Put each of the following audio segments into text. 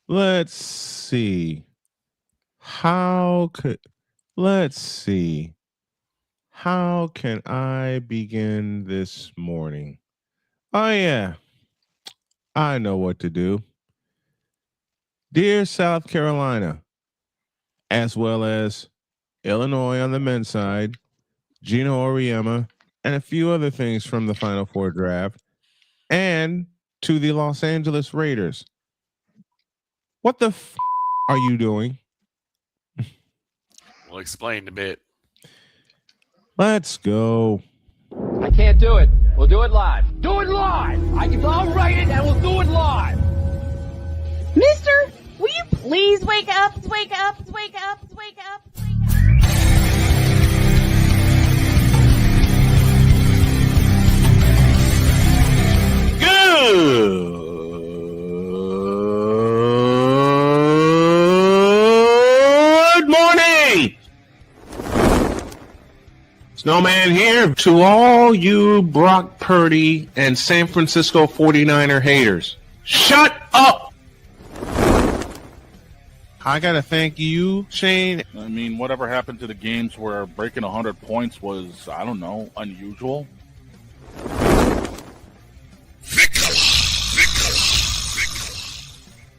Let's see. How could let's see. How can I begin this morning? Oh yeah, I know what to do. Dear South Carolina, as well as Illinois on the men's side, Gino Auriemma, and a few other things from the Final Four draft, and to the Los Angeles Raiders. What the are you doing? We'll explain a bit. Let's go. I can't do it. We'll do it live. Do it live! I'll write it and we'll do it live! Mister, will you please wake up, wake up, wake up, wake up, wake up? Good morning. Snowman here to all you Brock Purdy and San Francisco 49er haters. Shut up. I got to thank you, Shane. I mean, whatever happened to the games where breaking 100 points was, I don't know, unusual?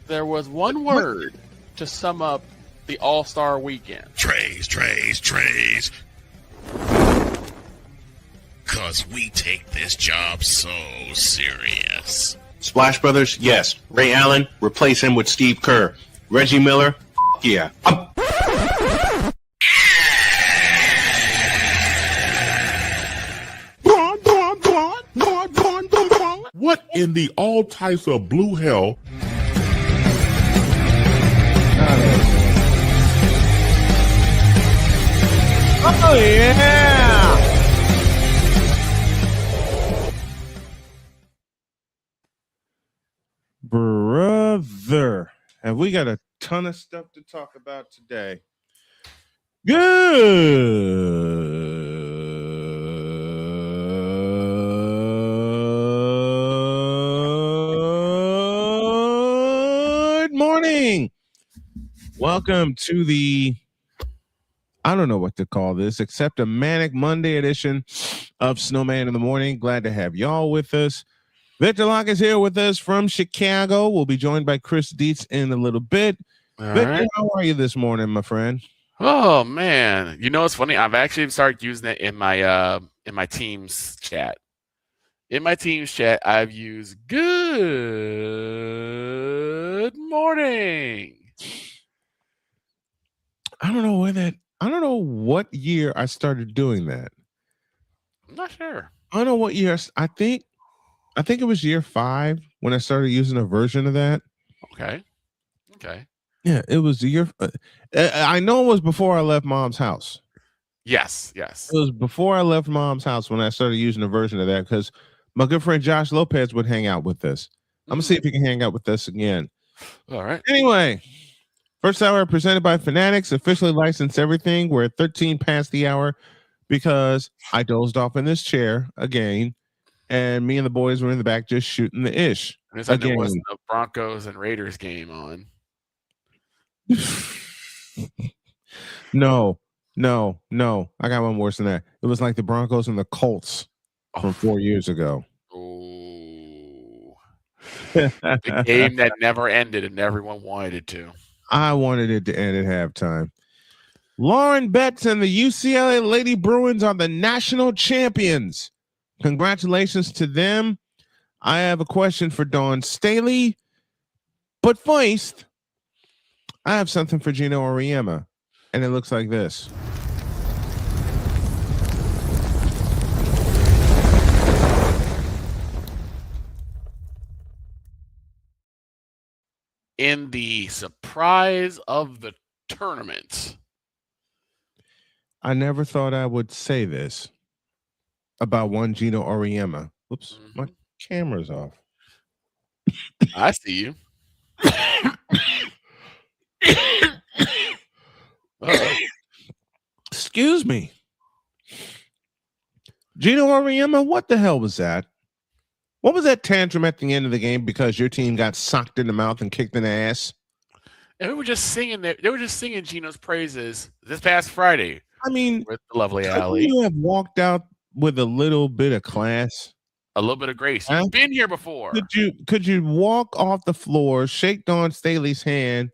There was one word to sum up the All-Star weekend. Trays. Cause we take this job so serious. Splash Brothers, yes. Ray Allen, replace him with Steve Kerr. Reggie Miller, yeah. What in the all types of blue hell? Oh, yeah. Brother, have we got a ton of stuff to talk about today? Good morning. Welcome to the, I don't know what to call this, except a Manic Monday edition of Snowman in the Morning. Glad to have y'all with us. Victor Locke is here with us from Chicago. We'll be joined by Chris Dietz in a little bit. All Victor, right. how are you this morning, my friend? Oh man, you know what's funny? I've actually started using it in my Teams chat. In my Teams chat, I've used "Good morning." I don't know what year I started doing that. I'm not sure. I don't know what year. I think it was year 5 when I started using a version of that. Okay. Yeah, it was the year. I know it was before I left Mom's house. Yes. It was before I left Mom's house when I started using a version of that because my good friend Josh Lopez would hang out with us. I'm gonna see if he can hang out with us again. All right. Anyway, first hour presented by Fanatics, officially licensed everything. We're at 13 past the hour because I dozed off in this chair again, and me and the boys were in the back just shooting the ish. It's like there wasn't the Broncos and Raiders game on. No. I got one worse than that. It was like the Broncos and the Colts from 4 years ago. Oh, the game that never ended and everyone wanted it to. I wanted it to end at halftime. Lauren Betts and the UCLA Lady Bruins are the national champions. Congratulations to them. I have a question for Dawn Staley. But first, I have something for Gino Auriemma, and it looks like this. In the surprise of the tournament. I never thought I would say this about one Gino Auriemma. Oops, my camera's off. I see you. Excuse me. Gino Auriemma, what the hell was that? What was that tantrum at the end of the game because your team got socked in the mouth and kicked in the ass? And we were just singing that. They were just singing Gino's praises this past Friday I mean, with the lovely couldn't Allie. you have walked out with a little bit of class? A little bit of grace. Huh? You've been here before. Could you walk off the floor, shake Dawn Staley's hand,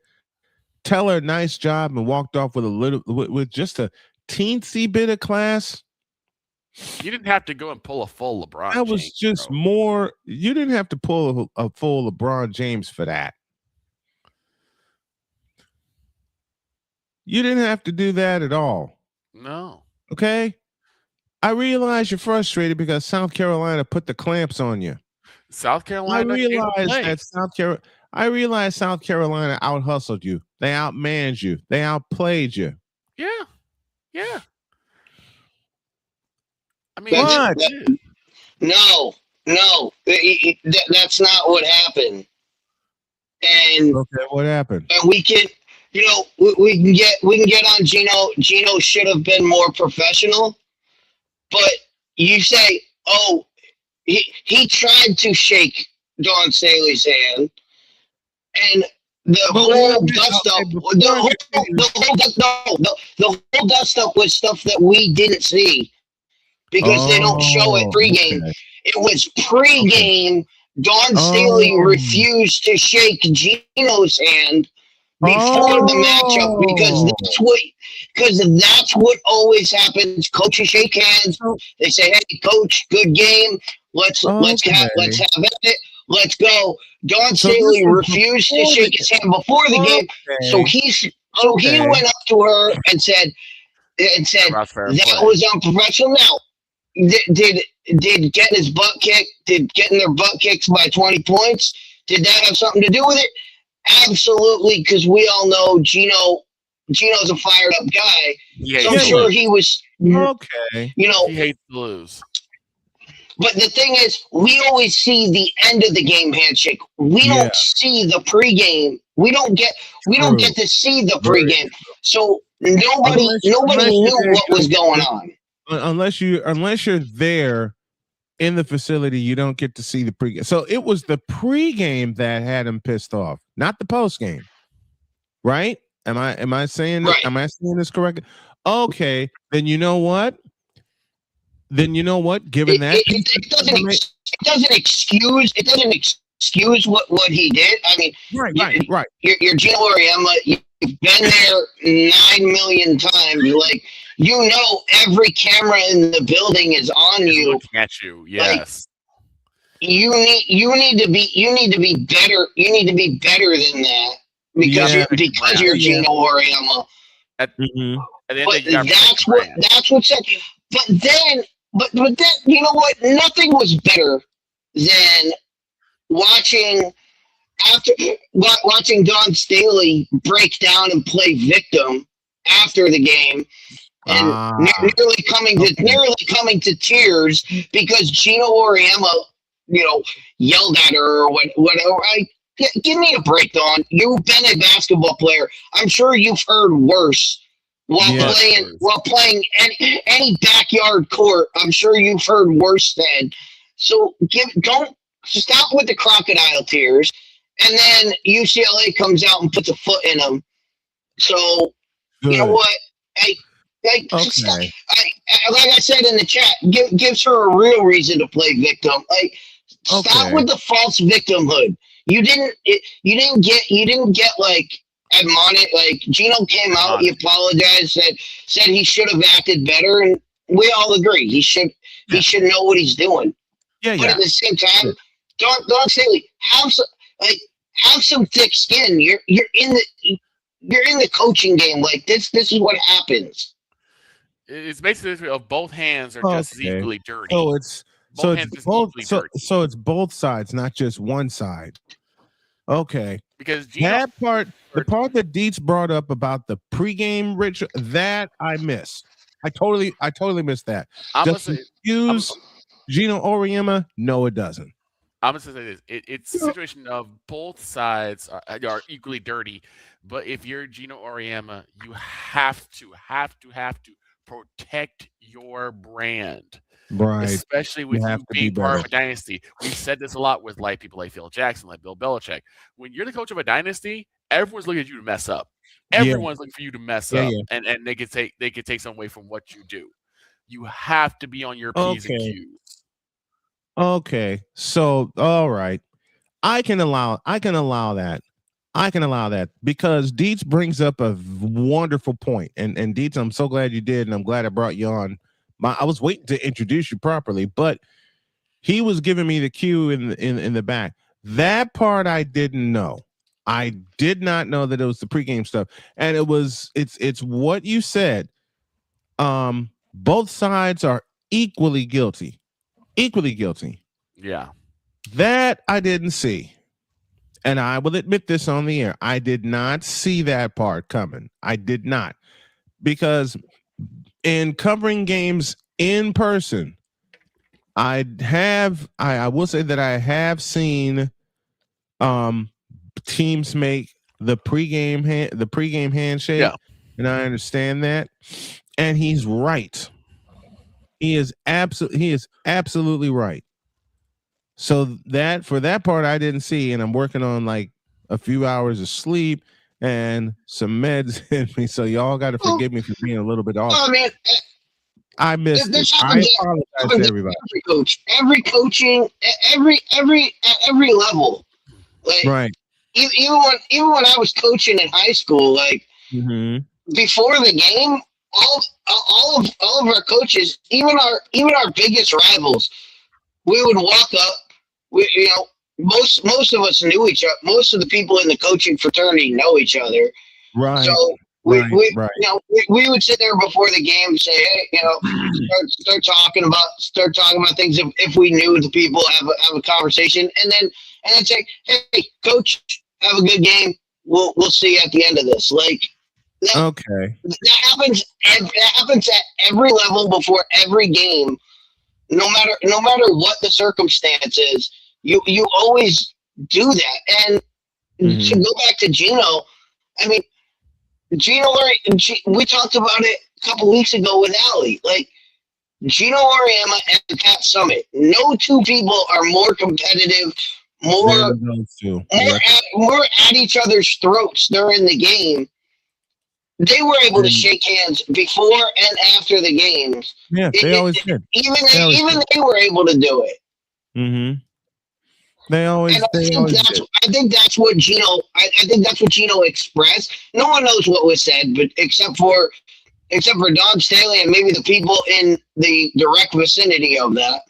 tell her nice job, and walked off with a little with just a teensy bit of class? You didn't have to go and pull a full LeBron. That was James, just bro. more. You didn't have to pull a full LeBron James for that. You didn't have to do that at all. No. Okay. I realize you're frustrated because South Carolina put the clamps on you. South Carolina. I realize South Carolina out hustled you. They outmanned you. They outplayed you. Yeah. Yeah. I mean, What? No, that's not what happened. And Okay, what happened? and we can, we can get on Gino. Gino should have been more professional. But you say, oh, he tried to shake Dawn Staley's hand, and the whole dust up, the whole dust up was stuff that we didn't see because they don't show it pregame. Okay. It was pregame. Dawn Staley refused to shake Gino's hand before the matchup because that's what always happens. Coaches shake hands. They say, "Hey, coach, good game. Let's have it. Let's go." Dawn Staley refused to shake his hand before the game, so he went up to her and said that was unprofessional. Now, did getting his butt kicked, getting their butt kicked by 20 points, did that have something to do with it? Absolutely, because we all know Gino's a fired up guy. Yeah, so I'm sure he was okay. He hates to lose. But the thing is, we always see the end of the game handshake. We don't see the pregame. We don't get to see the pregame. So nobody knew what was going on. Unless you're there in the facility, you don't get to see the pregame. So it was the pregame that had him pissed off, not the postgame. Right? Am I saying this correctly? Okay, then you know what? Given that, it doesn't excuse what he did. I mean, right. You're Gino Auriemma. You've been there 9 million times. Like, every camera in the building is on you. Looking at you, yes. Like, you need to be better. You need to be better than that because you're Gino Auriemma. That's what said. But then you know what? Nothing was better than watching Dawn Staley break down and play victim after the game, and nearly coming to tears because Gino Auriemma, yelled at her or whatever. Give me a break, Dawn. You've been a basketball player. I'm sure you've heard worse. While playing any backyard court, I'm sure you've heard worse than. So don't stop with the crocodile tears, and then UCLA comes out and puts a foot in them. So you know what? Like I said in the chat, gives her a real reason to play victim. Like stop with the false victimhood. You didn't get like admonished. Like Gino came out, he apologized, said he should have acted better, and we all agree he should know what he's doing. But at the same time, Dawn Staley, have some thick skin. You're in the coaching game. Like this is what happens. It's basically of both hands are just equally dirty. So it's both sides, not just one side. Okay. Because the part that Dietz brought up about the pregame ritual, that I missed. I totally missed that. Excuse Gino Auriemma? No, it doesn't. I'm gonna say this. It's a situation of both sides are equally dirty, but if you're Gino Auriemma, you have to protect your brand. Right. Especially with you being part of a dynasty. We've said this a lot with people like Phil Jackson, like Bill Belichick. When you're the coach of a dynasty, everyone's looking at you to mess up. Yeah. Everyone's looking for you to mess Yeah, up, yeah. and they could take some away from what you do. You have to be on your P's and Okay. Q's. Okay. So, all right. I can allow that. I can allow that because Dietz brings up a wonderful point. And Dietz, I'm so glad you did, and I'm glad I brought you on. I was waiting to introduce you properly, but he was giving me the cue in the back. That part I didn't know. I did not know that it was the pregame stuff. And it's what you said. Both sides are equally guilty. Equally guilty. Yeah. That I didn't see. And I will admit this on the air. I did not see that part coming. I did not. Because in covering games in person, I will say that I have seen teams make the pregame handshake. Yeah. And I understand that. And he's right. He is absolutely right. So for that part I didn't see, and I'm working on like a few hours of sleep and some meds in me. So y'all got to forgive me for being a little bit off. I mean, I missed it. this I happens apologize to everybody. every coaching, at every level. Like, Right. even when I was coaching in high school, like before the game, all of our coaches, even our biggest rivals, we would walk up. Most of us knew each other. Most of the people in the coaching fraternity know each other. Right. So we would sit there before the game and say, hey, start talking about things if we knew the people, have a conversation, and then say, hey, coach, have a good game. We'll see you at the end of this. Like that, okay. That happens at every level before every game. No matter what the circumstance is, you always do that. And to go back to Gino, I mean, we talked about it a couple weeks ago with Allie. Like Gino Auriemma and Pat Summitt, no two people are more competitive, more at each other's throats during the game. They were able to shake hands before and after the games. Yeah, they always did. Even they were able to do it. Mm-hmm. I think that's what Gino. I think that's what Gino expressed. No one knows what was said, but except for Don Staley and maybe the people in the direct vicinity of that.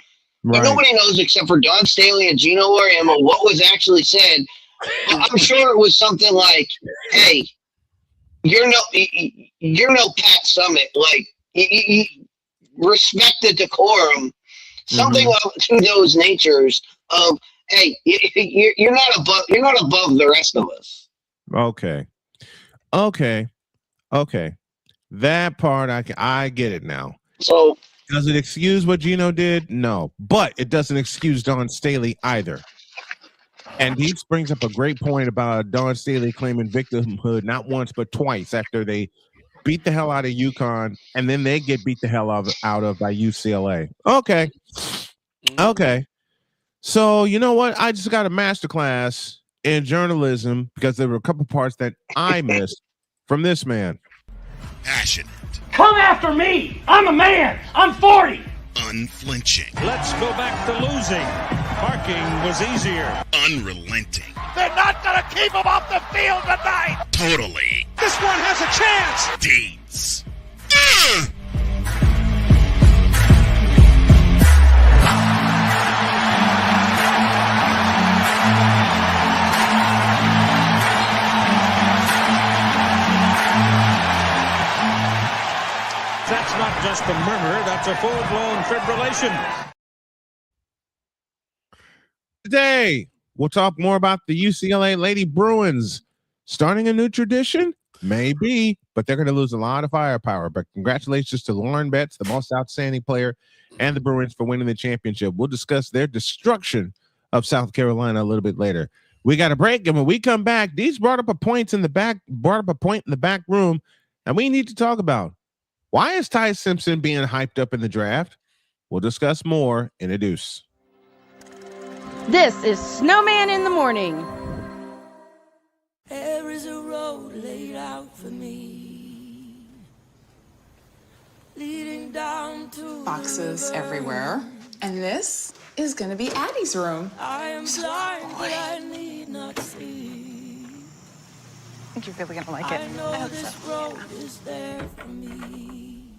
Right. But nobody knows except for Don Staley and Gino Auriemma what was actually said. I'm sure it was something like, "Hey, you're no Pat Summitt. Like, you respect the decorum." Something to those natures of, hey, you're not above the rest of us. Okay. That part I get it now. So does it excuse what Gino did? No, but it doesn't excuse Don Staley either. And Dietz brings up a great point about Don Staley claiming victimhood not once but twice after they beat the hell out of UConn, and then they get beat the hell out of by UCLA. Okay. So you know what? I just got a masterclass in journalism because there were a couple parts that I missed from this man. Passionate. Come after me! I'm a man! I'm 40! Unflinching. Let's go back to losing. Parking was easier. Unrelenting. They're not going to keep him off the field tonight! Totally. This one has a chance! Dietz. That's not just a murmur, that's a full-blown fibrillation. Today, we'll talk more about the UCLA Lady Bruins starting a new tradition. Maybe, but they're going to lose a lot of firepower. But congratulations to Lauren Betts, the most outstanding player, and the Bruins for winning the championship. We'll discuss their destruction of South Carolina a little bit later. We got a break, and when we come back, Deez brought up a point in the back room, and we need to talk about why is Ty Simpson being hyped up in the draft. We'll discuss more in a deuce. This is Snowman in the Morning. There is a it out for me. Leading down to boxes everywhere. And this is gonna be Addie's room. I am blind, but I need not see. I think you're really gonna like it. I know this road is there for me.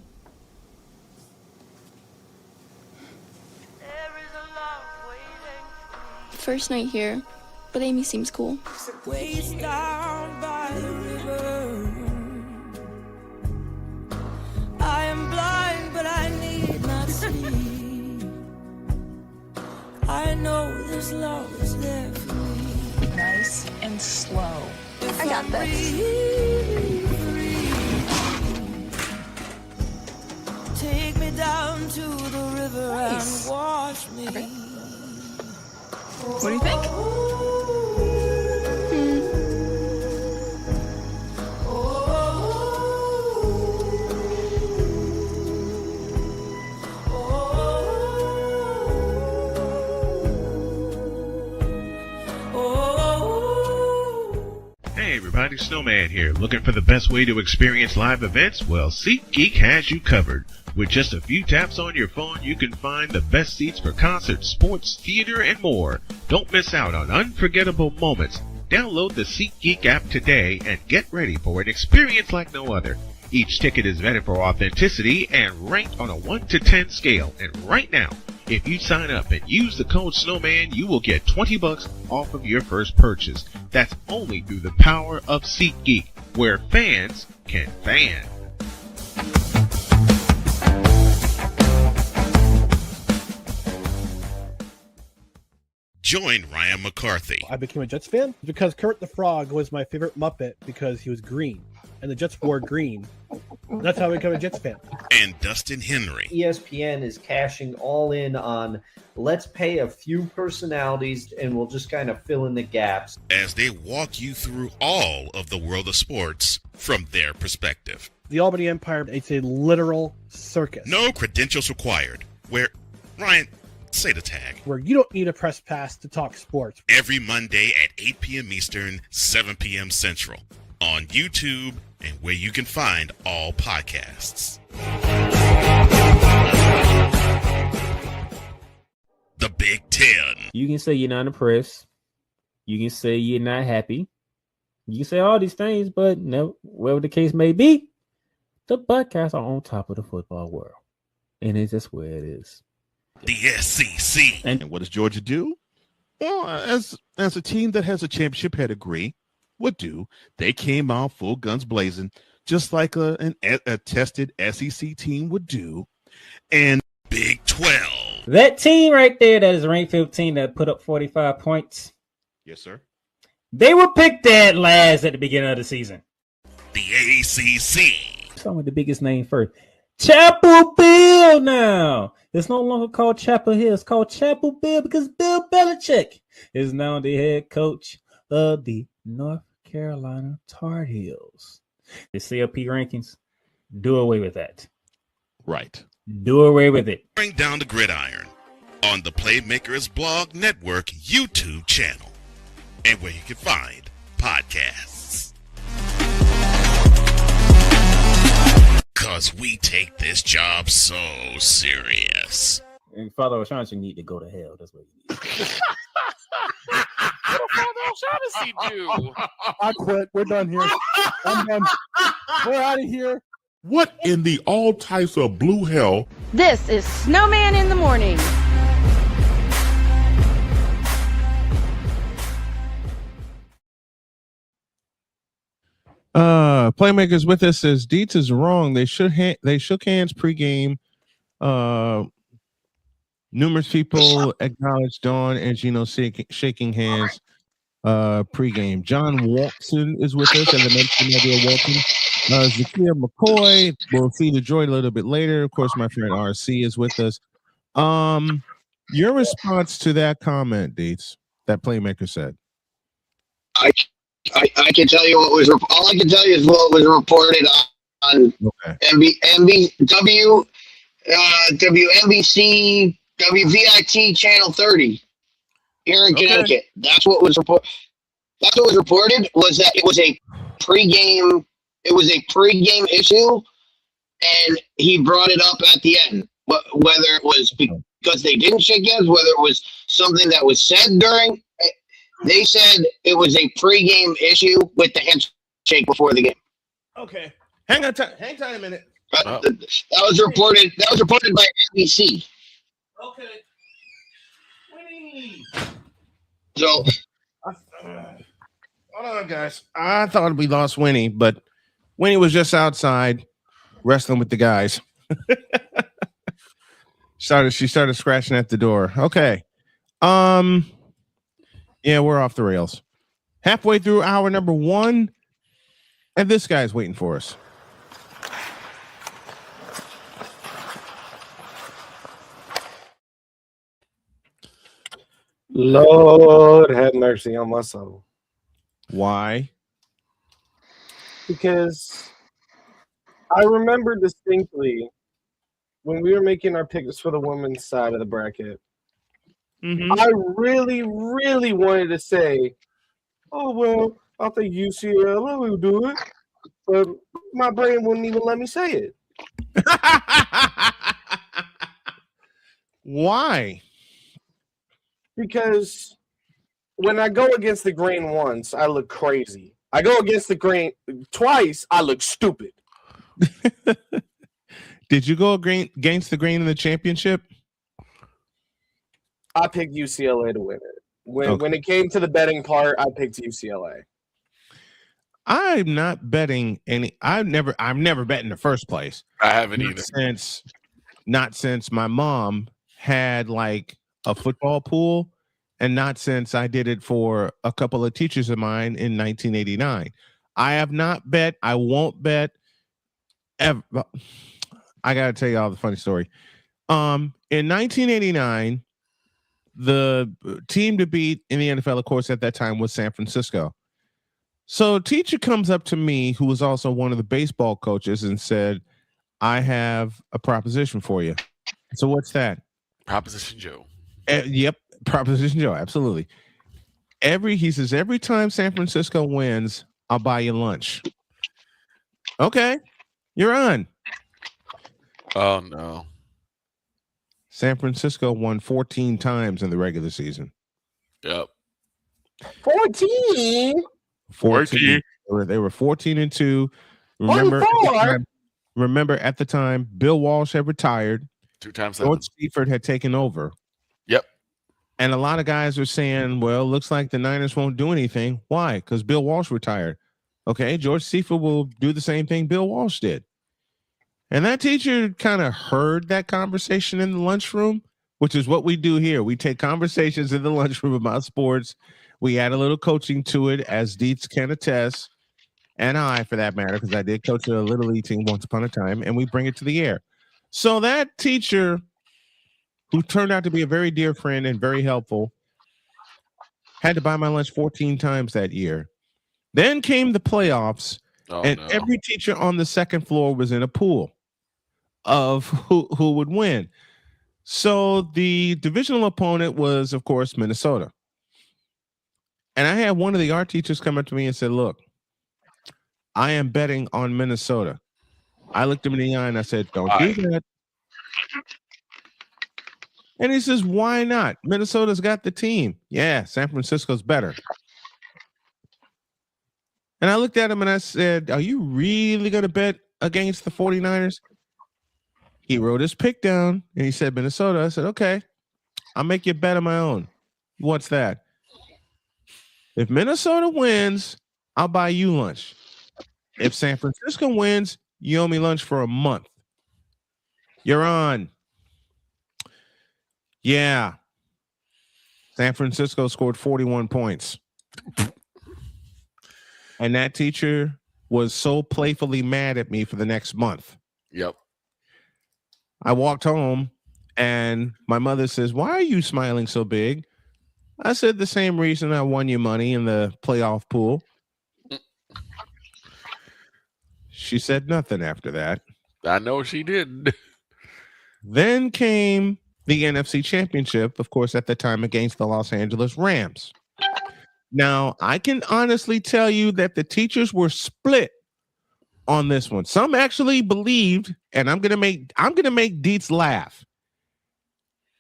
There is a love waiting for me. First night here, but Amy seems cool. Waist down by the river. I am blind, but I need not see. I know this love is there for me. Nice and slow. I got this. Take me down to the river and wash me. Okay. What do you think? Hey everybody, Snowman here. Looking for the best way to experience live events? Well, SeatGeek has you covered. With just a few taps on your phone, you can find the best seats for concerts, sports, theater, and more. Don't miss out on unforgettable moments. Download the SeatGeek app today and get ready for an experience like no other. Each ticket is vetted for authenticity and ranked on a 1 to 10 scale. And right now, if you sign up and use the code SNOWMAN, you will get $20 off of your first purchase. That's only through the power of SeatGeek, where fans can fan. Join Ryan McCarthy. I became a Jets fan because Kurt the Frog was my favorite Muppet because he was green, and the Jets wore green. That's how I became a Jets fan. And Dustin Henry. ESPN is cashing all in on let's pay a few personalities and we'll just kind of fill in the gaps. As they walk you through all of the world of sports from their perspective. The Albany Empire, it's a literal circus. No credentials required. Where, Ryan, say the tag. Where you don't need a press pass to talk sports. Every Monday at 8 p.m. Eastern, 7 p.m. Central. On YouTube and where you can find all podcasts. The Big Ten. You can say you're not impressed. You can say you're not happy. You can say all these things, but no, whatever the case may be, the Buckeyes are on top of the football world. And it's just where it is. The SEC. And what does Georgia do? Well, as a team that has a championship pedigree would do, they came out full guns blazing, just like a tested SEC team would do. And Big 12. That team right there that is ranked 15 that put up 45 points. Yes, sir. They were picked dead last at the beginning of the season. The ACC. Start with the biggest name first. Chapel Hill now. It's no longer called Chapel Hill. It's called Chapel Hill because Bill Belichick is now the head coach of the North Carolina Tar Heels. The CLP rankings, do away with that. Right. Do away with it. Bring down the gridiron on the Playmakers Blog Network YouTube channel and where you can find podcasts. Because we take this job so serious. And Father O'Shaughnessy need to go to hell. That's what he needs. What did Father O'Shaughnessy do? I quit. We're done here. I'm done. We're out of here. What in the all types of blue hell? This is Snowman in the Morning. Playmakers with us says Dietz is wrong. They shook hands pregame. Numerous people acknowledged Dawn and Gino shaking hands pregame. John Watson is with us, and the mentioned idea Walton. Zakia McCoy. We'll see the joy a little bit later. Of course, my friend RC is with us. Your response to that comment, Dietz, that Playmaker said. I can tell you what was all I can tell you is what was reported on WNBC, WVIT Channel 30 here in Connecticut. That's what was reported. Was that it was a pregame. It was a pregame issue, and he brought it up at the end. Whether it was because they didn't shake hands, whether it was something that was said during. They said it was a pregame issue with the handshake before the game. Okay, hang on a minute. That was reported. That was reported by NBC. Okay. Winnie. So, hold on, guys. I thought we lost Winnie, but Winnie was just outside wrestling with the guys. She started scratching at the door. Okay. Yeah, we're off the rails. Halfway through hour number 1, and this guy's waiting for us. Lord have mercy on my soul. Why? Because I remember distinctly when we were making our picks for the women's side of the bracket. I really, really wanted to say, oh, well, I think UCLA will do it. But my brain wouldn't even let me say it. Why? Because when I go against the grain once, I look crazy. I go against the grain twice, I look stupid. Did you go against the grain in the championship? I picked UCLA to win it. When it came to the betting part, I picked UCLA. I'm not betting any. I've never bet in the first place. I haven't either. Not since my mom had like a football pool, and not since I did it for a couple of teachers of mine in 1989. I have not bet. I won't bet ever. I gotta tell you all the funny story. In 1989. The team to beat in the NFL, of course, at that time was San Francisco. So a teacher comes up to me, who was also one of the baseball coaches, and said, I have a proposition for you. So what's that? Proposition Joe. Yep, Proposition Joe, absolutely. He says, every time San Francisco wins, I'll buy you lunch. Okay, you're on. Oh, no. San Francisco won 14 times in the regular season. Yep. 14? 14. They were 14-2. Remember at the time, Bill Walsh had retired. 2 times. George Seifert had taken over. Yep. And a lot of guys were saying, well, looks like the Niners won't do anything. Why? Because Bill Walsh retired. Okay, George Seifert will do the same thing Bill Walsh did. And that teacher kind of heard that conversation in the lunchroom, which is what we do here. We take conversations in the lunchroom about sports. We add a little coaching to it, as Dietz can attest, and I, for that matter, because I did coach a Little League team once upon a time, and we bring it to the air. So that teacher, who turned out to be a very dear friend and very helpful, had to buy my lunch 14 times that year. Then came the playoffs, every teacher on the second floor was in a pool of who would win. So the divisional opponent was, of course, Minnesota. And I had one of the art teachers come up to me and said, look, I am betting on Minnesota. I looked him in the eye and I said, don't do that. And he says, why not? Minnesota's got the team. Yeah, San Francisco's better. And I looked at him and I said, are you really going to bet against the 49ers? He wrote his pick down and he said, Minnesota. I said, okay, I'll make you a bet of my own. What's that? If Minnesota wins, I'll buy you lunch. If San Francisco wins, you owe me lunch for a month. You're on. Yeah. San Francisco scored 41 points. And that teacher was so playfully mad at me for the next month. Yep. I walked home and my mother says, why are you smiling so big? I said, the same reason I won you money in the playoff pool. She said nothing after that. I know she did. Then came the NFC Championship, of course, at the time against the Los Angeles Rams. Now, I can honestly tell you that the teachers were split on this one. Some actually believed, and I'm gonna make Dietz laugh.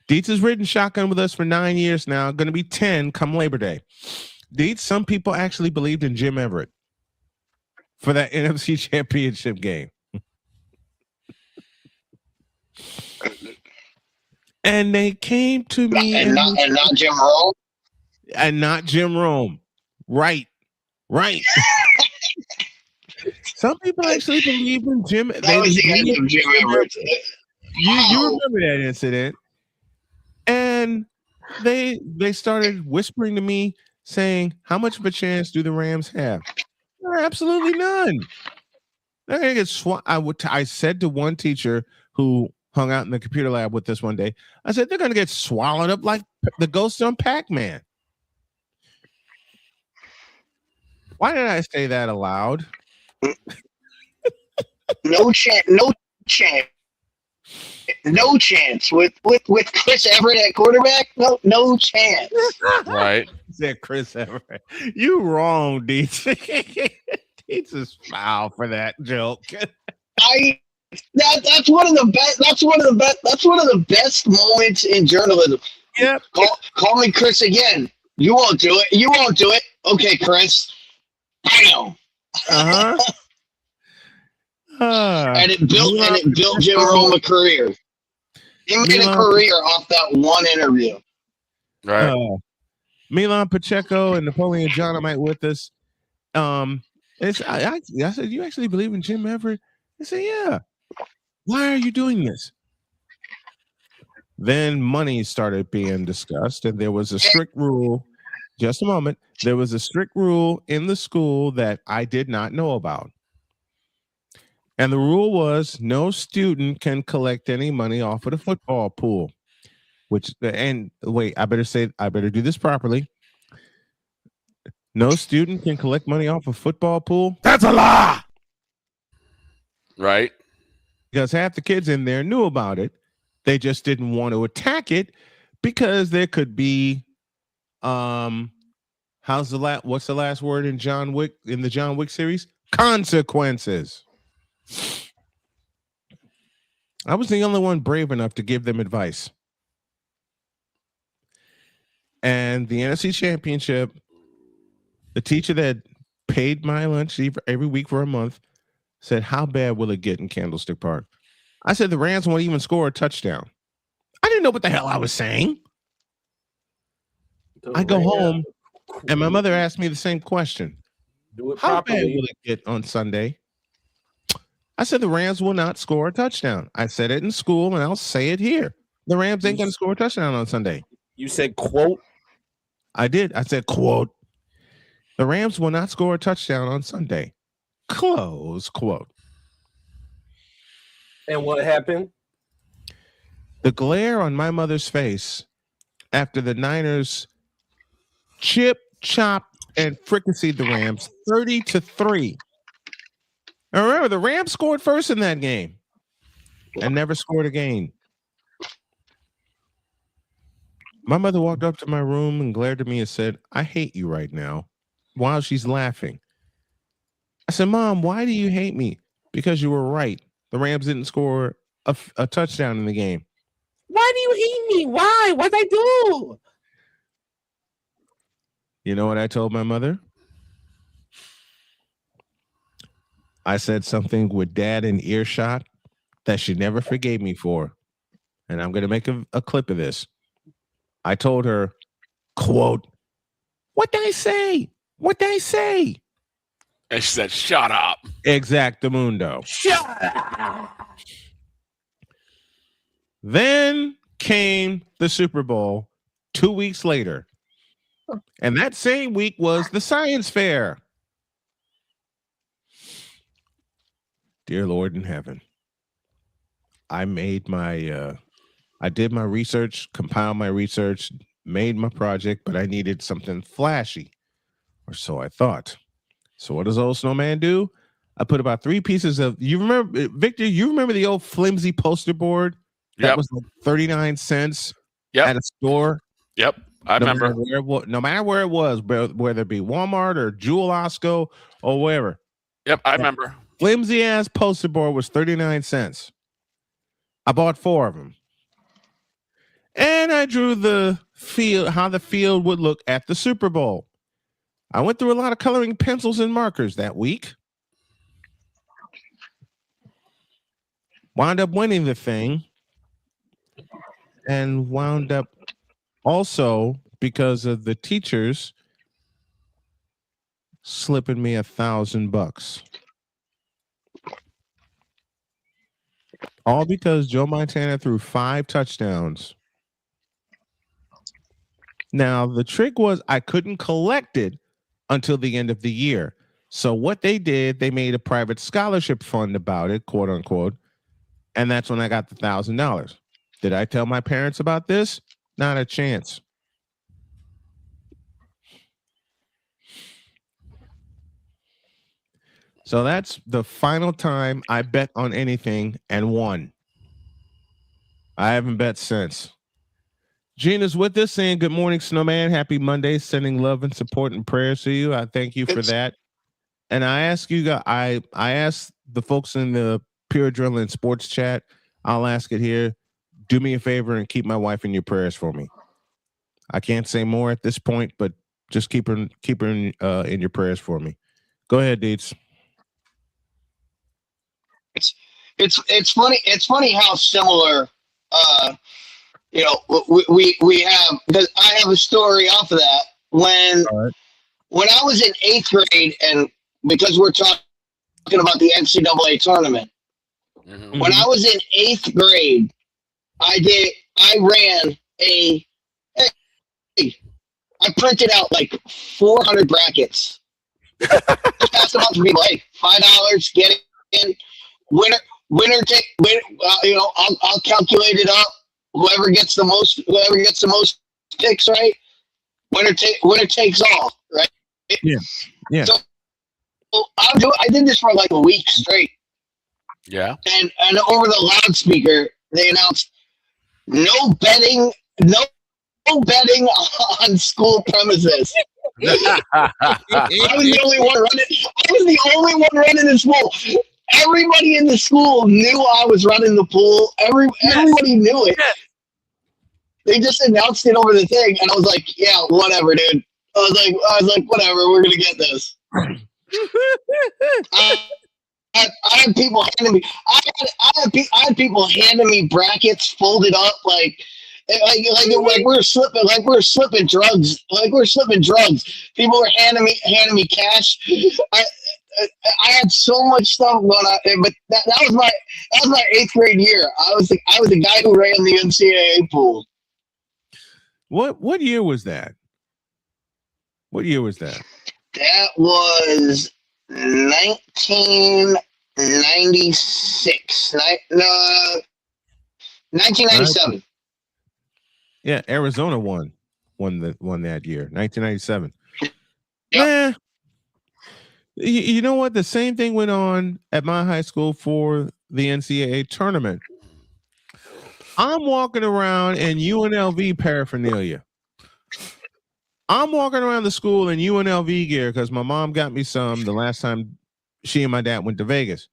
Dietz has ridden shotgun with us for 9 years now, gonna be 10 come Labor Day. Dietz, some people actually believed in Jim Everett for that NFC Championship game. And they came to me and not Jim Rome. And not Jim Rome. Right. Some people actually believe in Jim. That was the end of Jim Everett. You remember that incident. And they started whispering to me saying, how much of a chance do the Rams have? Absolutely none. They're gonna get I said to one teacher who hung out in the computer lab with us one day, I said, they're gonna get swallowed up like the ghost on Pac-Man. Why did I say that aloud? No chance with Chris Everett at quarterback. No chance. Right. Said Chris Everett. You wrong, Dietz. Dietz is foul for that joke. That's one of the best. That's one of the best moments in journalism. Yep. Call me Chris again. You won't do it. Okay, Chris. Bam. And it built Jim Rome a career. He made a career off that one interview. Right. Milan Pacheco and Napoleon Dynamite with us. I said, you actually believe in Jim Everett? They said, yeah. Why are you doing this? Then money started being discussed, and there was a strict rule. Just a moment. There was a strict rule in the school that I did not know about. And the rule was no student can collect any money off of the football pool. I better do this properly. No student can collect money off a football pool. That's a lie. Right. Because half the kids in there knew about it. They just didn't want to attack it because there could be what's the last word in John Wick, in the John Wick series? Consequences. I was the only one brave enough to give them advice. And the NFC Championship, the teacher that paid my lunch every week for a month said, how bad will it get in Candlestick Park? I said, the Rams won't even score a touchdown. I didn't know what the hell I was saying. I go home, and my mother asked me the same question. How bad will it get on Sunday? I said, the Rams will not score a touchdown. I said it in school, and I'll say it here. The Rams ain't going to score a touchdown on Sunday. You said, quote? I did. I said, quote. The Rams will not score a touchdown on Sunday. Close quote. And what happened? The glare on my mother's face after the Niners chip, chop, and fricasseed the Rams 30-3. And remember, the Rams scored first in that game and never scored again. My mother walked up to my room and glared at me and said, I hate you right now, while she's laughing. I said, Mom, why do you hate me? Because you were right. The Rams didn't score a touchdown in the game. Why do you hate me? Why? What'd I do? You know what I told my mother? I said something with Dad in earshot that she never forgave me for. And I'm going to make a clip of this. I told her, quote, what did I say? What did I say? And she said, shut up. Exactamundo. Shut up. Then came the Super Bowl 2 weeks later. And that same week was the science fair. Dear Lord in heaven, I made I did my research, compiled my research, made my project, but I needed something flashy, or so I thought. So what does old snowman do? I put about 3 pieces of, you remember, Victor, you remember the old flimsy poster board that was like 39 cents at a store? Yep. I remember. No matter where it was, whether it be Walmart or Jewel Osco or wherever. Yep, I remember. Flimsy ass poster board was 39 cents. I bought 4 of them. And I drew the field, how the field would look at the Super Bowl. I went through a lot of coloring pencils and markers that week. Wound up winning the thing. And wound up also, because of the teachers, slipping me $1,000. All because Joe Montana threw 5 touchdowns. Now, the trick was I couldn't collect it until the end of the year. So what they did, they made a private scholarship fund about it, quote unquote. And that's when I got the $1,000. Did I tell my parents about this? Not a chance. So that's the final time I bet on anything and won. I haven't bet since. Gina's with us saying, good morning, Snowman. Happy Monday. Sending love and support and prayers to you. I thank you for that. And I ask you guys, I asked the folks in the Pure Adrenaline Sports chat, I'll ask it here. Do me a favor and keep my wife in your prayers for me. I can't say more at this point, but just keep her in your prayers for me. Go ahead, Deeds. It's funny. It's funny how similar, we have, because I have a story off of that when I was in 8th grade, and because we're talking about the NCAA tournament, when I was in 8th grade, I printed out like 400 brackets. Just passed them out to people. Hey, $5, get it in. Winner, I'll calculate it up. Whoever gets the most picks, right? Winner takes all, right? Yeah. So I did this for like a week straight. Yeah. And over the loudspeaker, they announced no betting on school premises. I was the only one running the school. Everybody in the school knew I was running the pool. Everybody knew it. They just announced it over the thing, and I was like, "Yeah, whatever, dude." I was like, "Whatever, we're gonna get this." I had people handing me. I had people handing me brackets folded up like we're slipping drugs. People were handing me cash. I had so much stuff going on, but that was my 8th grade year. I was the guy who ran the NCAA pool. What year was that? That was 1996. 1997. Yeah, Arizona won that year, 1997. Yeah. You know what? The same thing went on at my high school for the NCAA tournament. I'm walking around in UNLV paraphernalia. I'm walking around the school in UNLV gear because my mom got me some the last time she and my dad went to Vegas.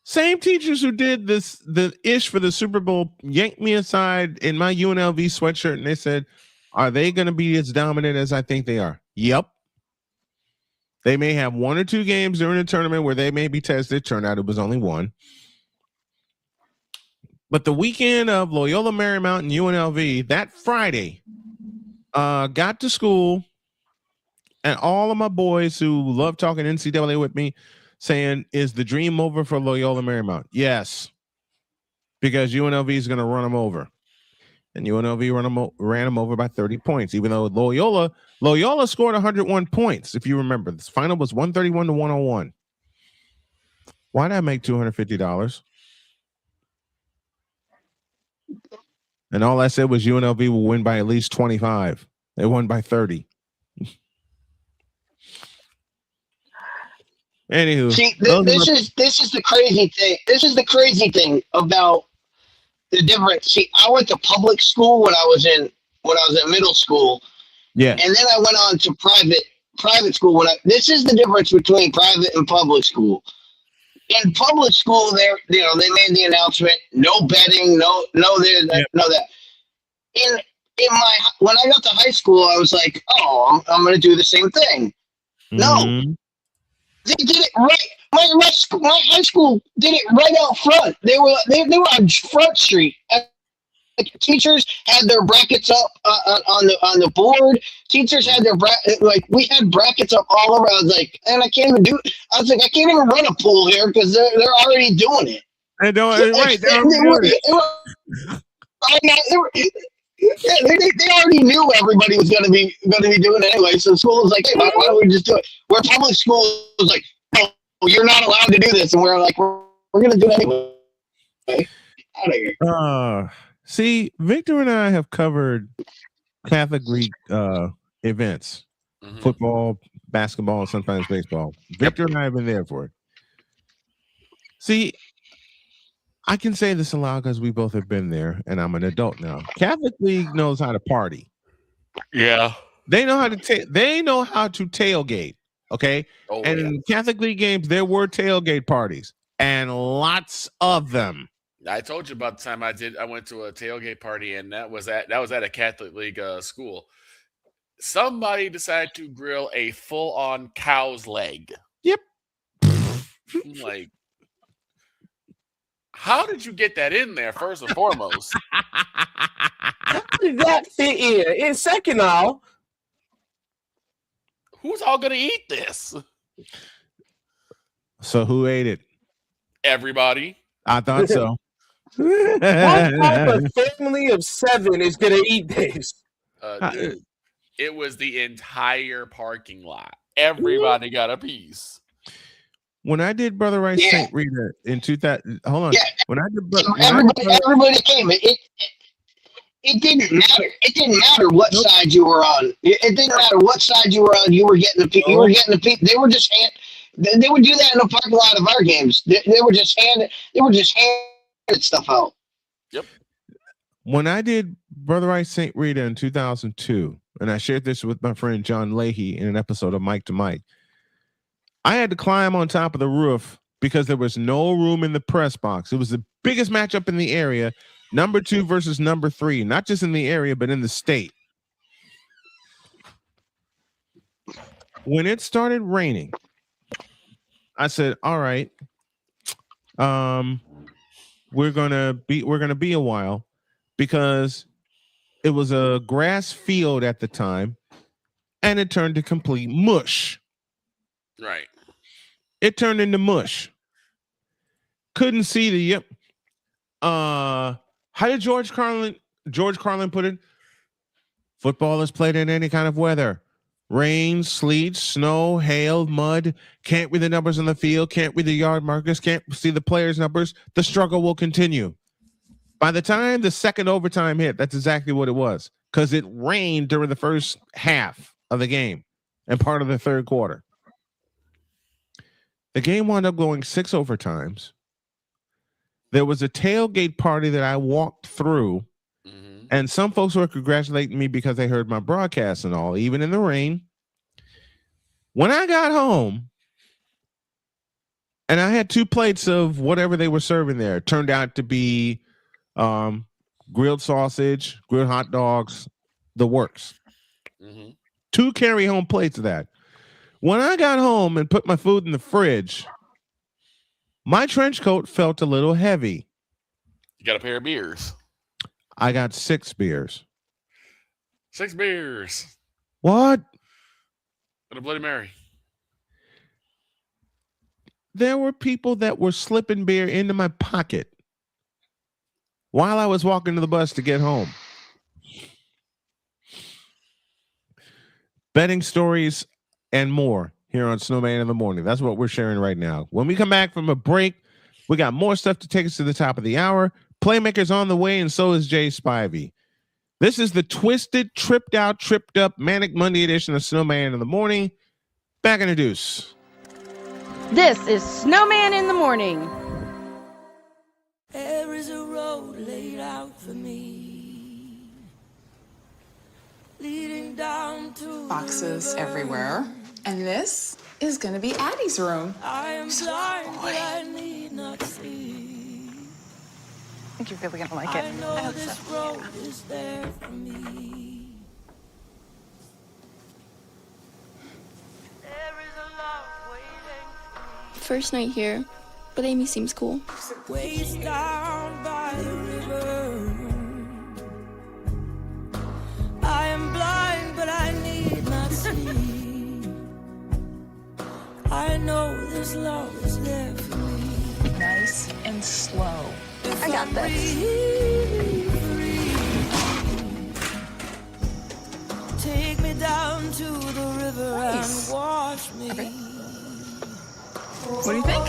Same teachers who did the ish for the Super Bowl yanked me aside in my UNLV sweatshirt and they said, "Are they going to be as dominant as I think they are?" Yep. They may have 1 or 2 games during the tournament where they may be tested. Turned out it was only 1. But the weekend of Loyola Marymount and UNLV, that Friday, got to school, and all of my boys who love talking NCAA with me saying, "Is the dream over for Loyola Marymount?" Yes, because UNLV is going to run them over. And UNLV ran them over by 30 points, even though Loyola scored 101 points. If you remember, this final was 131 to 101. Why did I make $250? And all I said was UNLV will win by at least 25. They won by 30. Anywho, see, this is the crazy thing. This is the crazy thing about the difference. See, I went to public school when I was in middle school. Yeah. And then I went on to private school. This is the difference between private and public school. In public school, they made the announcement: no betting, no this, no that. When I got to high school, I was like, oh, I'm going to do the same thing. No, they did it right. My high school did it right out front. They were on Front Street. Teachers had their brackets up on the board. Teachers had their we had brackets up all around. I was like, and I can't even I can't even run a pool here because they're already doing it. They already knew everybody was going to be doing it anyway. So school was like, hey, why don't we just do it? Where public school was like, oh, you're not allowed to do this, and we're like, we're going to do it anyway. Out of here. See, Victor and I have covered Catholic League events, football, basketball, and sometimes baseball. Victor and I have been there for it. See, I can say this aloud because we both have been there, and I'm an adult now. Catholic League knows how to party. Yeah, they know how to tailgate. Okay, in Catholic League games, there were tailgate parties, and lots of them. I told you about the time I went to a tailgate party, and that was at a Catholic League school. Somebody decided to grill a full-on cow's leg. Yep. I'm like, how did you get that in there, first and foremost? How did that fit in? And second off, who's all going to eat this? So who ate it? Everybody. I thought so. What type of family of 7 is going to eat this? Dude, it was the entire parking lot. Everybody got a piece. When I did Brother Rice St. Rita in 2000, hold on. Yeah. When I did everybody came. It didn't matter. It didn't matter what side you were on. It didn't matter what side you were on. You were getting the people. You were getting the people. They were just they would do that in the parking lot of our games. They were just handing stuff out. Yep. When I did Brother Rice St. Rita in 2002, and I shared this with my friend John Leahy in an episode of Mike to Mike, I had to climb on top of the roof because there was no room in the press box. It was the biggest matchup in the area, number 2 versus number 3, not just in the area, but in the state. When it started raining, I said, all right, we're gonna be a while, because it was a grass field at the time, and it turned to complete mush. Right. It turned into mush. Couldn't see the how did George Carlin put it? Football is played in any kind of weather. Rain, sleet, snow, hail, mud. Can't read the numbers on the field. Can't read the yard markers. Can't see the players' numbers. The struggle will continue. By the time the second overtime hit, that's exactly what it was, because it rained during the first half of the game and part of the third quarter. The game wound up going 6 overtimes. There was a tailgate party that I walked through, and some folks were congratulating me because they heard my broadcast and all, even in the rain. When I got home, and I had 2 plates of whatever they were serving there, it turned out to be grilled sausage, grilled hot dogs, the works. 2 carry home plates of that. When I got home and put my food in the fridge, my trench coat felt a little heavy. You got a pair of beers. I got 6 beers. 6 beers. What? And a Bloody Mary. There were people that were slipping beer into my pocket while I was walking to the bus to get home. Betting stories and more here on Snowman in the Morning. That's what we're sharing right now. When we come back from a break, we got more stuff to take us to the top of the hour. Playmakers on the way, and so is Jay Spivey. This is the twisted, tripped out, tripped up, Manic Monday edition of Snowman in the Morning. Back in the deuce. This is Snowman in the Morning. There is a road laid out for me. Leading down to Boxes everywhere. And this is gonna be Addie's room. I am blind, but I need not see. I think you're really gonna like it. I know this road is there for me. First night here, but Amy seems cool. Ways down by the river. I am blind, but I need not see. I know this love is there for me. Nice and slow. If I got I'm this. free, take me down to the river Nice. and wash me. Okay. What do you think?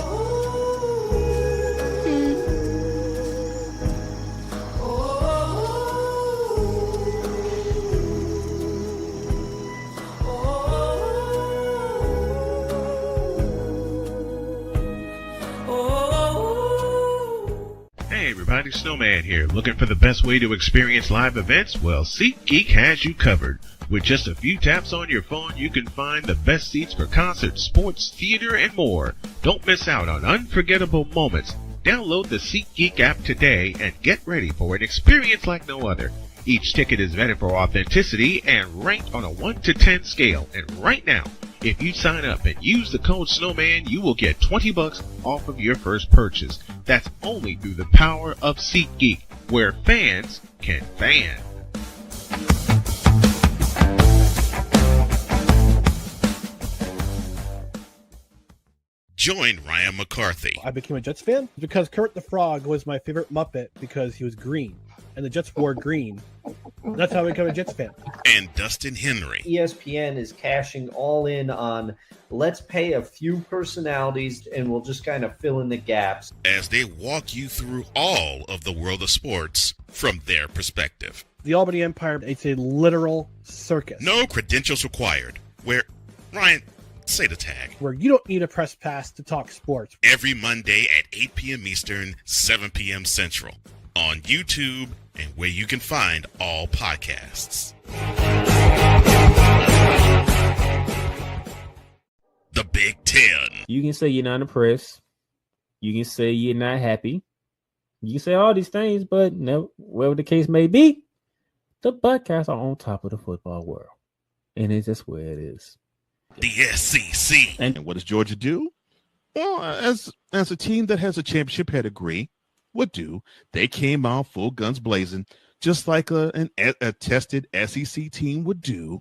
Hey everybody, Snowman here. Looking for the best way to experience live events? Well, SeatGeek has you covered. With just a few taps on your phone, you can find the best seats for concerts, sports, theater, and more. Don't miss out on unforgettable moments. Download the SeatGeek app today and get ready for an experience like no other. Each ticket is vetted for authenticity and ranked on a 1 to 10 scale. And right now, if you sign up and use the code Snowman, you will get $20 off of your first purchase. That's only through the power of SeatGeek, where fans can fan. Join Ryan McCarthy I became a Jets fan because Kurt the Frog was my favorite Muppet because he was green, and the Jets wore green. That's how I became a Jets fan. and Dustin Henry ESPN is cashing all in on let's pay a few personalities and we'll just kind of fill in the gaps. as they walk you through all of the world of sports from their perspective. The Albany Empire, it's a literal circus. No credentials required. Where, Ryan, say the tag. Where you don't need a press pass to talk sports. Every Monday at 8 p.m. Eastern, 7 p.m. Central. On YouTube and where you can find all podcasts. The Big Ten. You can say you're not impressed. You can say you're not happy. You can say all these things, but no, whatever the case may be, the Buckeyes are on top of the football world. And it's just where it is. The SEC. And what does Georgia do? Well, as a team that has a championship pedigree would do, they came out full guns blazing, just like a tested SEC team would do.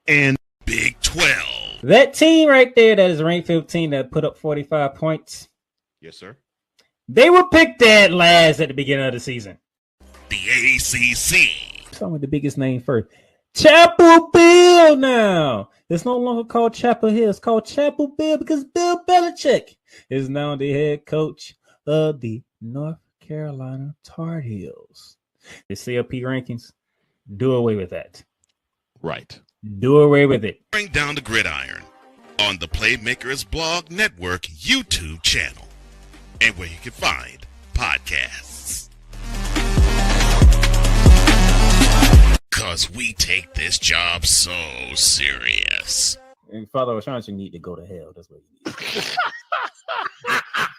And Big 12. That team right there that is ranked 15 that put up 45 points. Yes, sir. They were picked dead last at the beginning of the season. The ACC. Start with the biggest name first. Chapel Bill now. It's no longer called Chapel Hill. It's called Chapel Bill because Bill Belichick is now the head coach of the North Carolina Tar Heels. The CLP rankings, do away with that. Right. Do away with it. Bring down the gridiron on the Playmakers Blog Network YouTube channel and where you can find podcasts. Because we take this job so serious. And Father O'Shaughnessy need to go to hell. That's what he needs.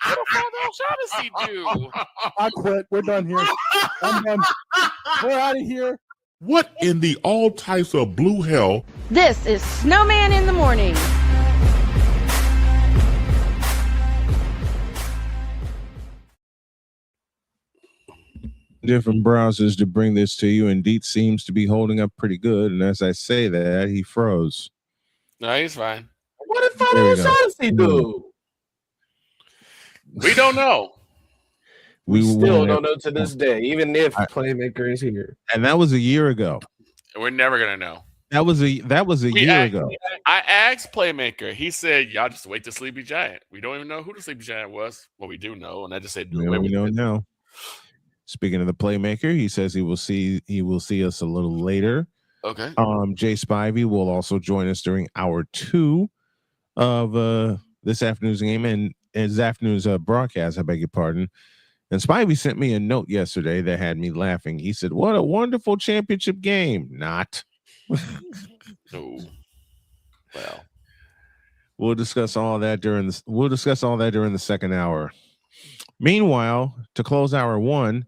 What did Father O'Shaughnessy do? I quit. We're done here. I'm done. We're out of here. What in the all types of blue hell? This is Snowman in the Morning. Different browsers to bring this to you. Indeed seems to be holding up pretty good. And as I say that, he froze. No, he's fine. What did There Father we go. O'Shaughnessy do? We don't know. We will- still don't know to this day, even if Playmaker is here. And that was a year ago. We're never gonna know. That was a year ago. I asked Playmaker. He said, "Y'all just wait to Sleepy Giant." We don't even know who the Sleepy Giant was. Well, we do know, and I just said, Yeah, we know now. Speaking of the Playmaker, he says he will see us a little later. Okay. Jay Spivey will also join us during hour 2 of this afternoon's game and this afternoon's broadcast. I beg your pardon. And Spivey sent me a note yesterday that had me laughing. He said, "What a wonderful championship game." Not. No. Well, we'll discuss all that during the second hour. Meanwhile, to close hour one,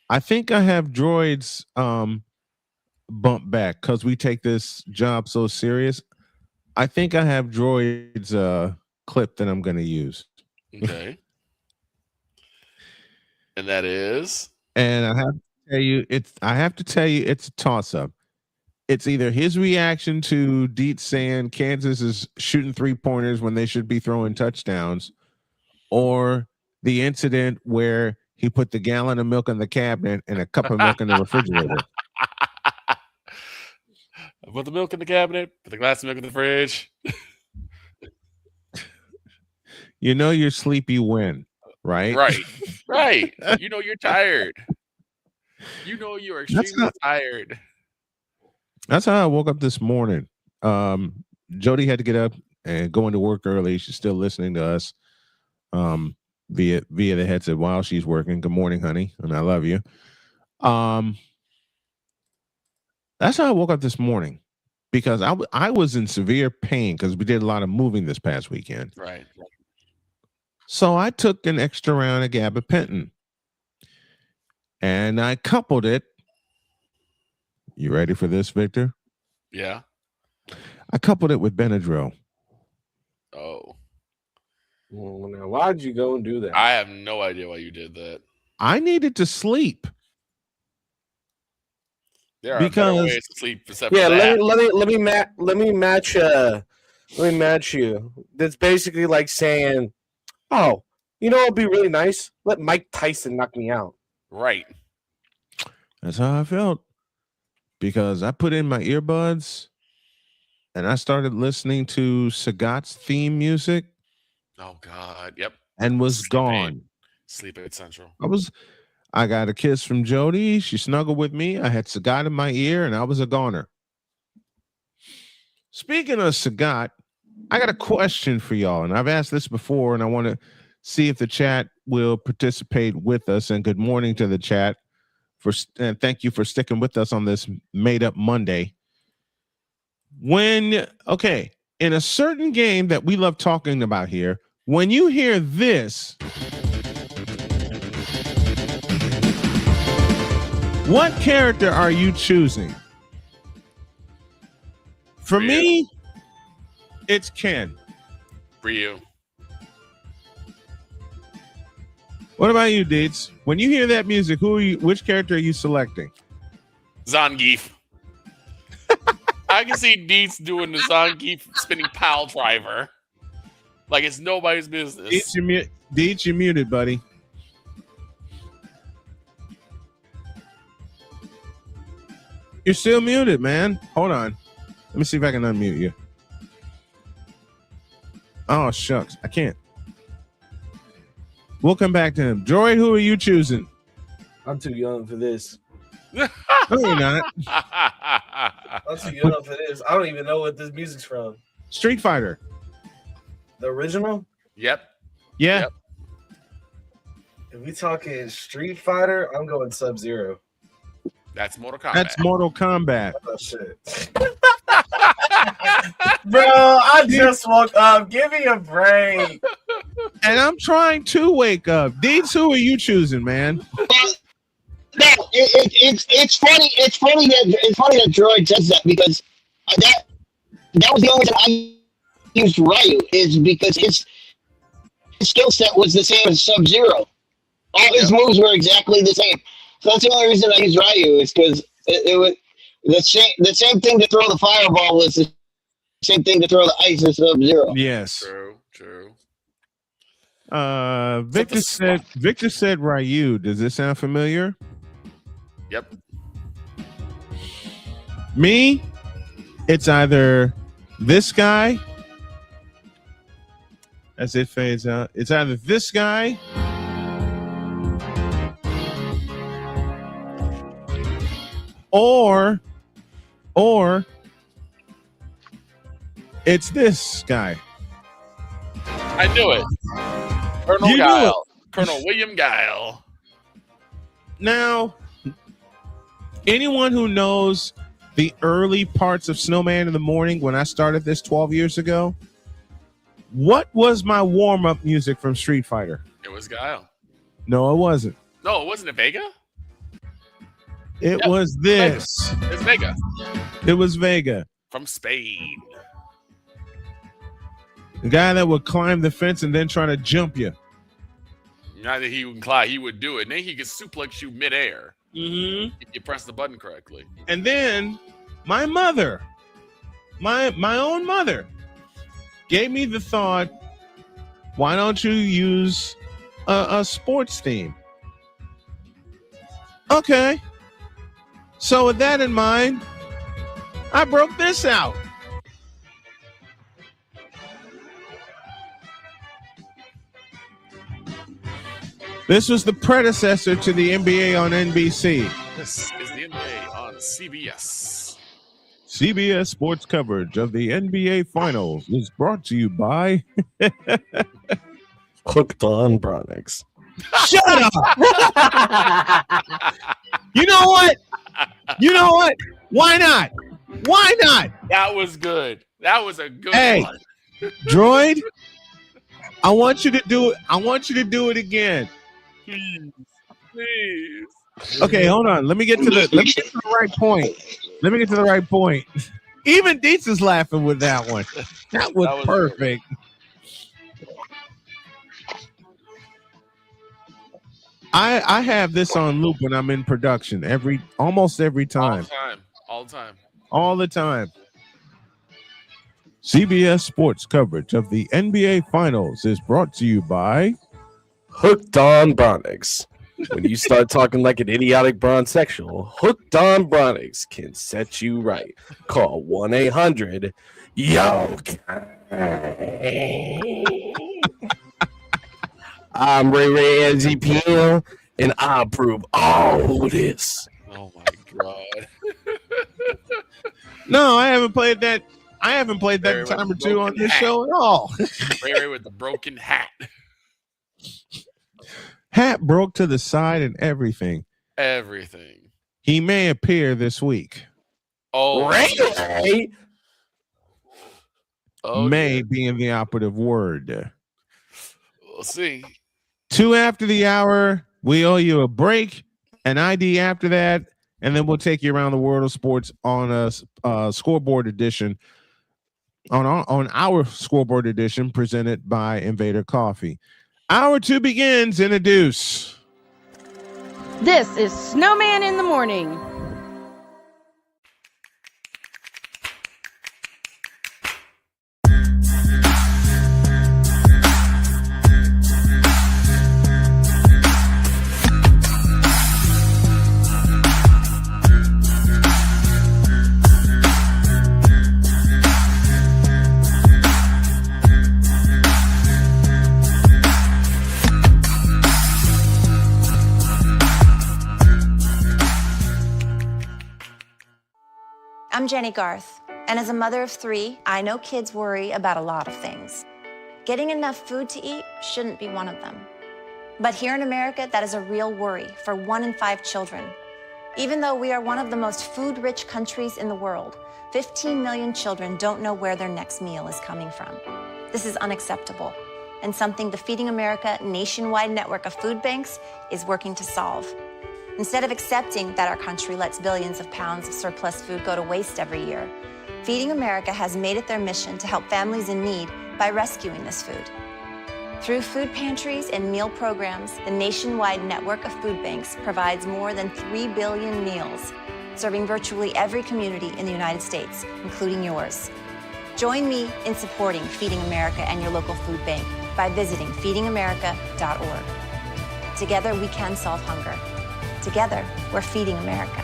I think I have Droid's bump back because we take this job so serious. I think I have Droid's clip that I'm going to use. okay. And that is? And I have to tell you it's a toss-up. It's either his reaction to Dietz saying Kansas is shooting 3-pointers when they should be throwing touchdowns, or the incident where he put the gallon of milk in the cabinet and a cup of milk in the refrigerator. I put the milk in the cabinet, put the glass of milk in the fridge. You know you're sleepy when, right? Right. You know you're tired. You know you're extremely tired. That's how I woke up this morning. Jody had to get up and go into work early. She's still listening to us via the headset while she's working. Good morning, honey, and I love you. That's how I woke up this morning, because I was in severe pain because we did a lot of moving this past weekend. Right. So I took an extra round of gabapentin, and I coupled it. You ready for this, Victor? Yeah. I coupled it with Benadryl. Oh. Well, now, why'd you go and do that? I have no idea why you did that. I needed to sleep. There are better ways to sleep. Yeah, let me match you. That's basically like saying, "Oh, you know, it'd be really nice. Let Mike Tyson knock me out." Right. That's how I felt, because I put in my earbuds and I started listening to Sagat's theme music. Oh God. Yep. And was gone. Sleep Aid Central. I got a kiss from Jody. She snuggled with me. I had Sagat in my ear, and I was a goner. Speaking of Sagat, I got a question for y'all, and I've asked this before, and I want to see if the chat will participate with us. And good morning to the chat, and thank you for sticking with us on this made-up Monday. In a certain game that we love talking about here, when you hear this, what character are you choosing? For me, it's Ken. Ryu. What about you, Deeds? When you hear that music, which character are you selecting? Zangief. I can see Dietz doing the Zangief spinning pile driver. Like it's nobody's business. Deets, you're muted, buddy. You're still muted, man. Hold on. Let me see if I can unmute you. Oh, shucks. I can't. We'll come back to him. Droid, who are you choosing? I'm too young for this. No, you're not. I'm too young for this. I don't even know what this music's from. Street Fighter. The original? Yep. Yeah. Yep. If we talking Street Fighter, I'm going Sub-Zero. That's Mortal Kombat. That's Mortal Kombat. Oh, shit. Bro, I just woke up. Give me a break. And I'm trying to wake up. Deeds, who are you choosing, man? No, it's funny. It's funny that Droid says that, because that was the only time I used Ryu, is because his skill set was the same as Sub-Zero. All his moves were exactly the same. So that's the only reason I used Ryu, is because it was the same thing to throw the fireball was the same thing to throw the ice in Sub-Zero. Yes. True. Victor said Ryu. Does this sound familiar? Yep. Me, it's either this guy, as it fades out. It's either this guy or it's this guy. I knew it. Colonel William Guile. Now, anyone who knows the early parts of Snowman in the Morning when I started this 12 years ago, what was my warm-up music from Street Fighter? It was Guile. No, it wasn't. No, wasn't it Vega? It was this. It's Vega. It was Vega. From Spain. The guy that would climb the fence and then try to jump you. Not that he would climb, he would do it. And then he could suplex you midair. Mm-hmm. If you press the button correctly. And then my mother, my own mother, gave me the thought, why don't you use a sports theme? Okay. So with that in mind, I broke this out. This was the predecessor to the NBA on NBC. This is the NBA on CBS. CBS sports coverage of the NBA Finals is brought to you by Hooked on Bronix. Shut up! You know what? You know what? Why not? Why not? That was good. That was a good one. Droid, I want you to do it. I want you to do it again. Please. Okay, hold on. Let me get to the right point. Let me get to the right point. Even Dietz is laughing with that one. That was perfect. I have this on loop when I'm in production almost every time. All the time. All the time. CBS sports coverage of the NBA Finals is brought to you by Hooked on Bronix. When you start talking like an idiotic bronzexual, Hooked on Bronix can set you right. Call 1-800-YO. I'm Ray NZPL, and I approve all this. Oh my god. No, I haven't played that. I haven't played that time or two on this show at all. Ray with the broken hat. Hat broke to the side and everything. Everything. He may appear this week. Oh, Ray. May being the operative word. We'll see. 2 after the hour, we owe you a break, an ID after that, and then we'll take you around the world of sports on a scoreboard edition. On our scoreboard edition presented by Invader Coffee. Hour 2 begins in a deuce. This is Snowman in the Morning. I'm Jenny Garth, and as a mother of 3, I know kids worry about a lot of things. Getting enough food to eat shouldn't be one of them. But here in America, that is a real worry for 1 in 5 children. Even though we are one of the most food-rich countries in the world, 15 million children don't know where their next meal is coming from. This is unacceptable, and something the Feeding America nationwide network of food banks is working to solve. Instead of accepting that our country lets billions of pounds of surplus food go to waste every year, Feeding America has made it their mission to help families in need by rescuing this food. Through food pantries and meal programs, the nationwide network of food banks provides more than 3 billion meals, serving virtually every community in the United States, including yours. Join me in supporting Feeding America and your local food bank by visiting feedingamerica.org. Together, we can solve hunger. Together, we're feeding America.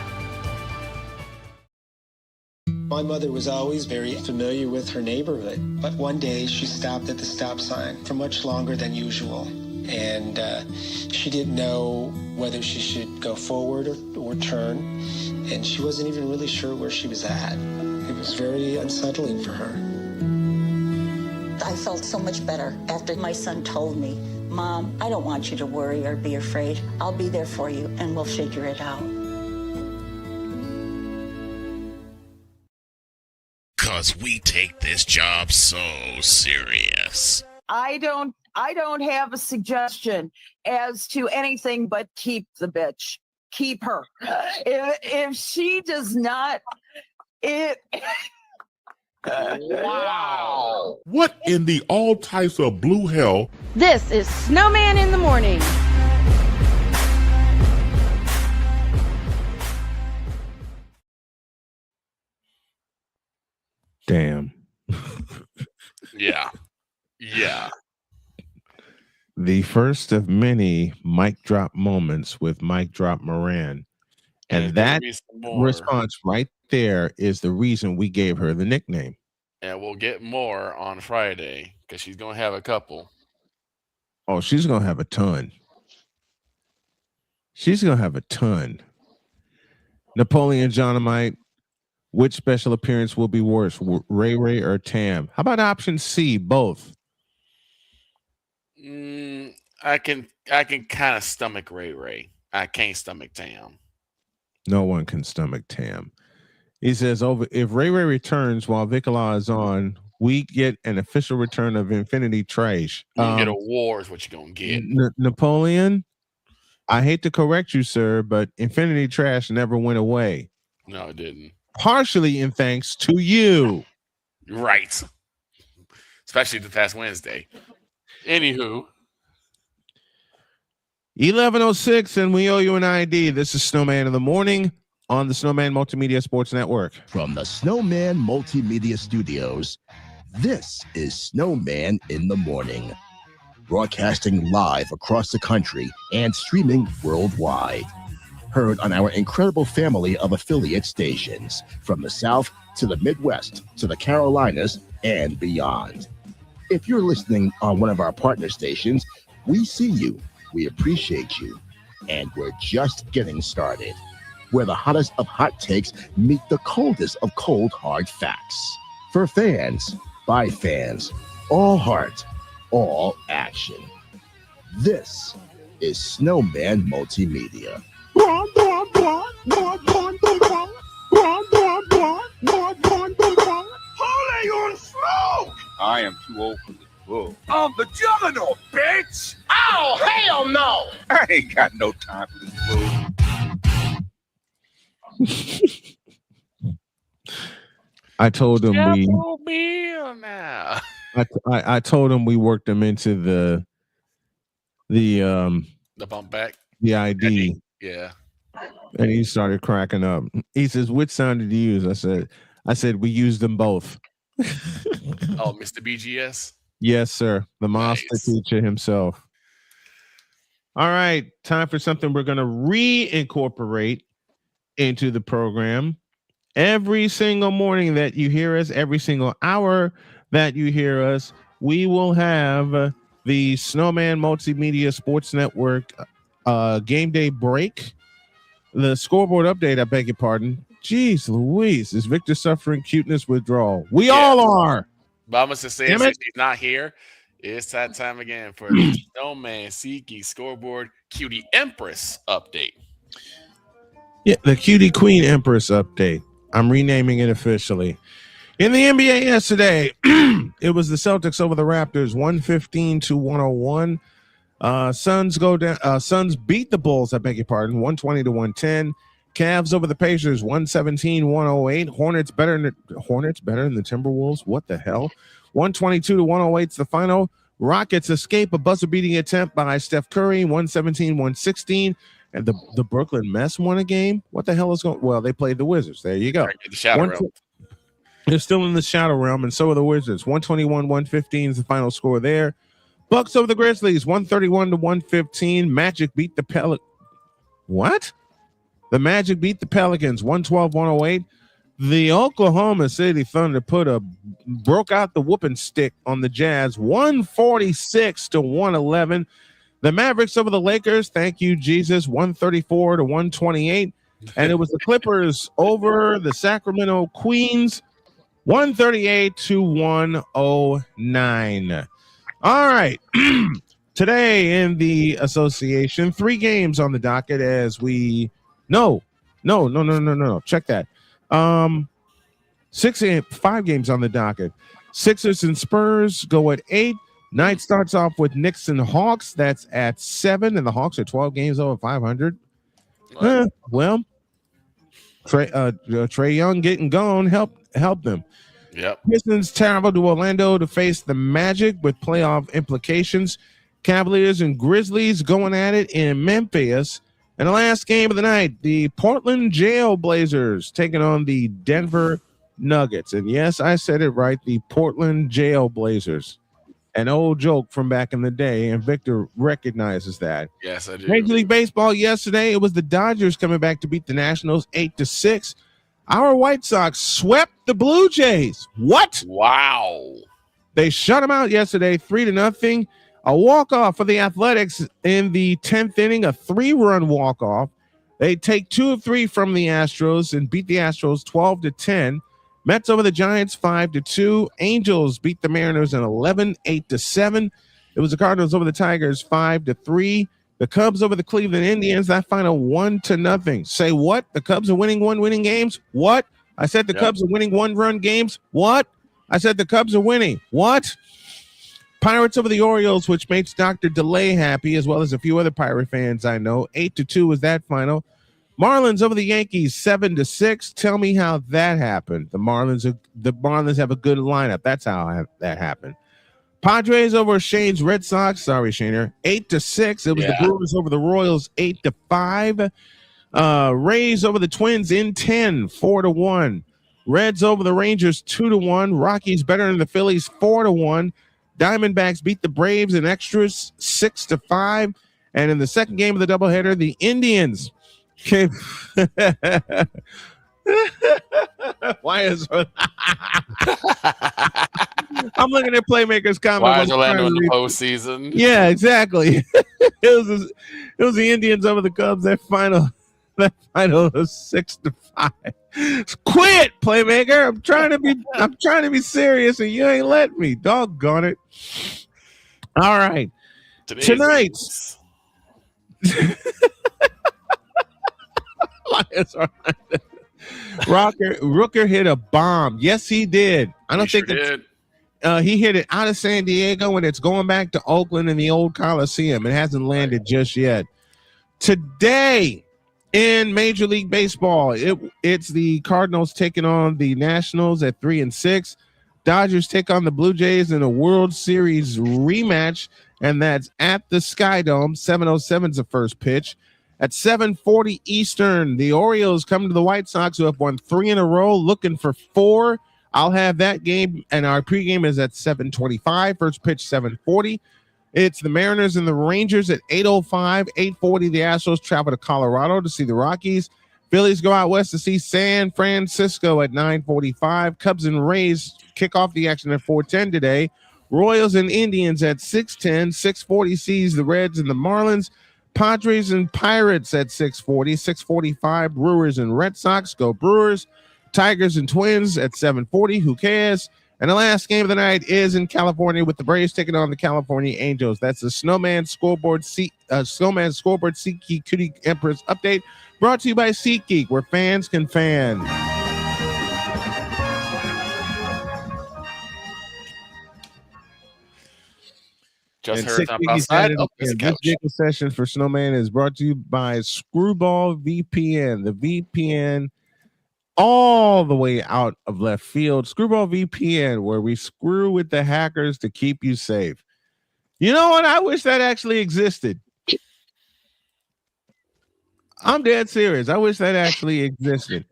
My mother was always very familiar with her neighborhood, but one day she stopped at the stop sign for much longer than usual. And she didn't know whether she should go forward or turn, and she wasn't even really sure where she was at. It was very unsettling for her. I felt so much better after my son told me Mom, I don't want you to worry or be afraid. I'll be there for you, and we'll figure it out. Cause we take this job so serious. I don't have a suggestion as to anything but keep the bitch. Keep her. If she does not, Wow. What in the all types of blue hell? This is Snowman in the Morning. Damn. Yeah. Yeah. The first of many mic drop moments with Mic Drop Moran. And that response right there is the reason we gave her the nickname. And we'll get more on Friday because she's going to have a couple. Oh, she's going to have a ton. She's going to have a ton. Napoleon Dynamite, which special appearance will be worse, Ray Ray or Tam? How about option C, both? I can kind of stomach Ray Ray. I can't stomach Tam. No one can stomach Tam. He says, if Ray Ray returns while Vikala is on, we get an official return of Infinity Trash. You get a war is what you're going to get. Napoleon, I hate to correct you, sir, but Infinity Trash never went away. No, it didn't. Partially in thanks to you. Right. Especially the past Wednesday. Anywho. 11:06, and we owe you an ID. This is Snowman in the Morning on the Snowman Multimedia Sports Network. From the Snowman Multimedia Studios, this is Snowman in the Morning. Broadcasting live across the country and streaming worldwide. Heard on our incredible family of affiliate stations, from the South to the Midwest to the Carolinas and beyond. If you're listening on one of our partner stations, we see you, we appreciate you, and we're just getting started. Where the hottest of hot takes meet the coldest of cold hard facts. For fans, by fans, all heart, all action. This is Snowman Multimedia. Holy on smoke! I am too old for this bull. I'm the juggernaut, bitch! Oh, hell no! I ain't got no time for this bull. I told him now. I told him we worked him into the bump back. The ID. Yeah. And he started cracking up. He says, which sound did you use? I said we used them both. Oh, Mr. BGS? Yes, sir. The master teacher himself. All right. Time for something we're going to reincorporate into the program. Every single morning that you hear us, every single hour that you hear us, we will have the Snowman Multimedia Sports Network game day break. The scoreboard update, I beg your pardon. Jeez Louise, is Victor suffering cuteness withdrawal? We all are. But I'm going to say, since he's not here, it's that time again for the Snowman SeatGeek scoreboard Cutie Empress update. Yeah, the Cutie Queen Empress update. I'm renaming it officially. In the NBA yesterday, it was the Celtics over the Raptors, 115-101. Suns go down. Suns beat the Bulls, I beg your pardon, 120-110. Cavs over the Pacers, 117-108. Hornets better than the Timberwolves. What the hell? 122-108 is the final. Rockets escape a buzzer-beating attempt by Steph Curry, 117-116. And the Brooklyn Mess won a game. What the hell is going? Well, they played the Wizards. There you go. The Shadow Realm. They're still in the Shadow Realm, and so are the Wizards. 121-115 is the final score there. Bucks over the Grizzlies, 131-115. Magic beat the What? The Magic beat the Pelicans, 112-108. The Oklahoma City Thunder broke out the whooping stick on the Jazz, 146-111. The Mavericks over the Lakers, thank you, Jesus, 134-128. And it was the Clippers over the Sacramento Queens, 138-109. All right. Today in the association, 3 games on the docket as we no. Check that. 5 games on the docket. Sixers and Spurs go at 8. Night starts off with Knicks and Hawks. That's at 7, and the Hawks are 12 games over 500. Well, Trey Young getting gone help them. Yep. Pistons travel to Orlando to face the Magic with playoff implications. Cavaliers and Grizzlies going at it in Memphis. And the last game of the night, the Portland Jail Blazers taking on the Denver Nuggets. And yes, I said it right, the Portland Jail Blazers. An old joke from back in the day, and Victor recognizes that. Yes, I do. Major League Baseball yesterday, it was the Dodgers coming back to beat the Nationals 8-6. Our White Sox swept the Blue Jays. What? Wow. They shut them out yesterday, 3-0. A walk-off for the Athletics in the 10th inning, a 3-run walk-off. They take 2 of 3 from the Astros and beat the Astros 12-10. Mets over the Giants 5-2. Angels beat the Mariners in 11, 8-7. It was the Cardinals over the Tigers 5-3. The Cubs over the Cleveland Indians, that final 1-0. Say what? The Cubs are winning 1-winning games? What? I said the Cubs are winning 1-run games? What? I said the Cubs are winning. What? Pirates over the Orioles, which makes Dr. DeLay happy, as well as a few other Pirate fans I know. 8-2 was that final. Marlins over the Yankees 7-6. Tell me how that happened. The Marlins have a good lineup. That's how that happened. Padres over Shane's Red Sox. Sorry, Shaner. 8-6. It was the Brewers over the Royals 8-5. Rays over the Twins in 10, 4-1. Reds over the Rangers 2-1. Rockies better than the Phillies 4-1. Diamondbacks beat the Braves in extras 6-5. And in the second game of the doubleheader, the Indians came. Why is I'm looking at Playmaker's comment. Why is Orlando in the postseason? Yeah, exactly. it was the Indians over the Cubs. That final was 6-5. Quit, Playmaker. I'm trying to be serious, and you ain't letting me. Doggone it. All right. Tonight. Rooker hit a bomb. Yes, he did. I don't think he hit it out of San Diego, and it's going back to Oakland in the old Coliseum. It hasn't landed just yet. Today in Major League Baseball, it's the Cardinals taking on the Nationals at 3-6. Dodgers take on the Blue Jays in a World Series rematch, and that's at the Sky Dome. 7:07 is the first pitch. At 7:40 Eastern, the Orioles come to the White Sox, who have won 3 in a row, looking for 4. I'll have that game, and our pregame is at 7:25. First pitch, 7:40. It's the Mariners and the Rangers at 8:05. 8:40, the Astros travel to Colorado to see the Rockies. Phillies go out west to see San Francisco at 9:45. Cubs and Rays kick off the action at 4:10 today. Royals and Indians at 6:10. 6:40 sees the Reds and the Marlins. Padres and Pirates at 6:40. 6:45, Brewers and Red Sox. Go Brewers. Tigers and Twins at 7:40. Who cares? And the last game of the night is in California with the Braves taking on the California Angels. That's the Snowman Scoreboard SeatGeek Cutie Empress update, brought to you by SeatGeek, where fans can fan. Just heard something outside. This jiggle session for Snowman is brought to you by Screwball VPN, the VPN all the way out of left field. Screwball VPN, where we screw with the hackers to keep you safe. You know what? I wish that actually existed. I'm dead serious. I wish that actually existed.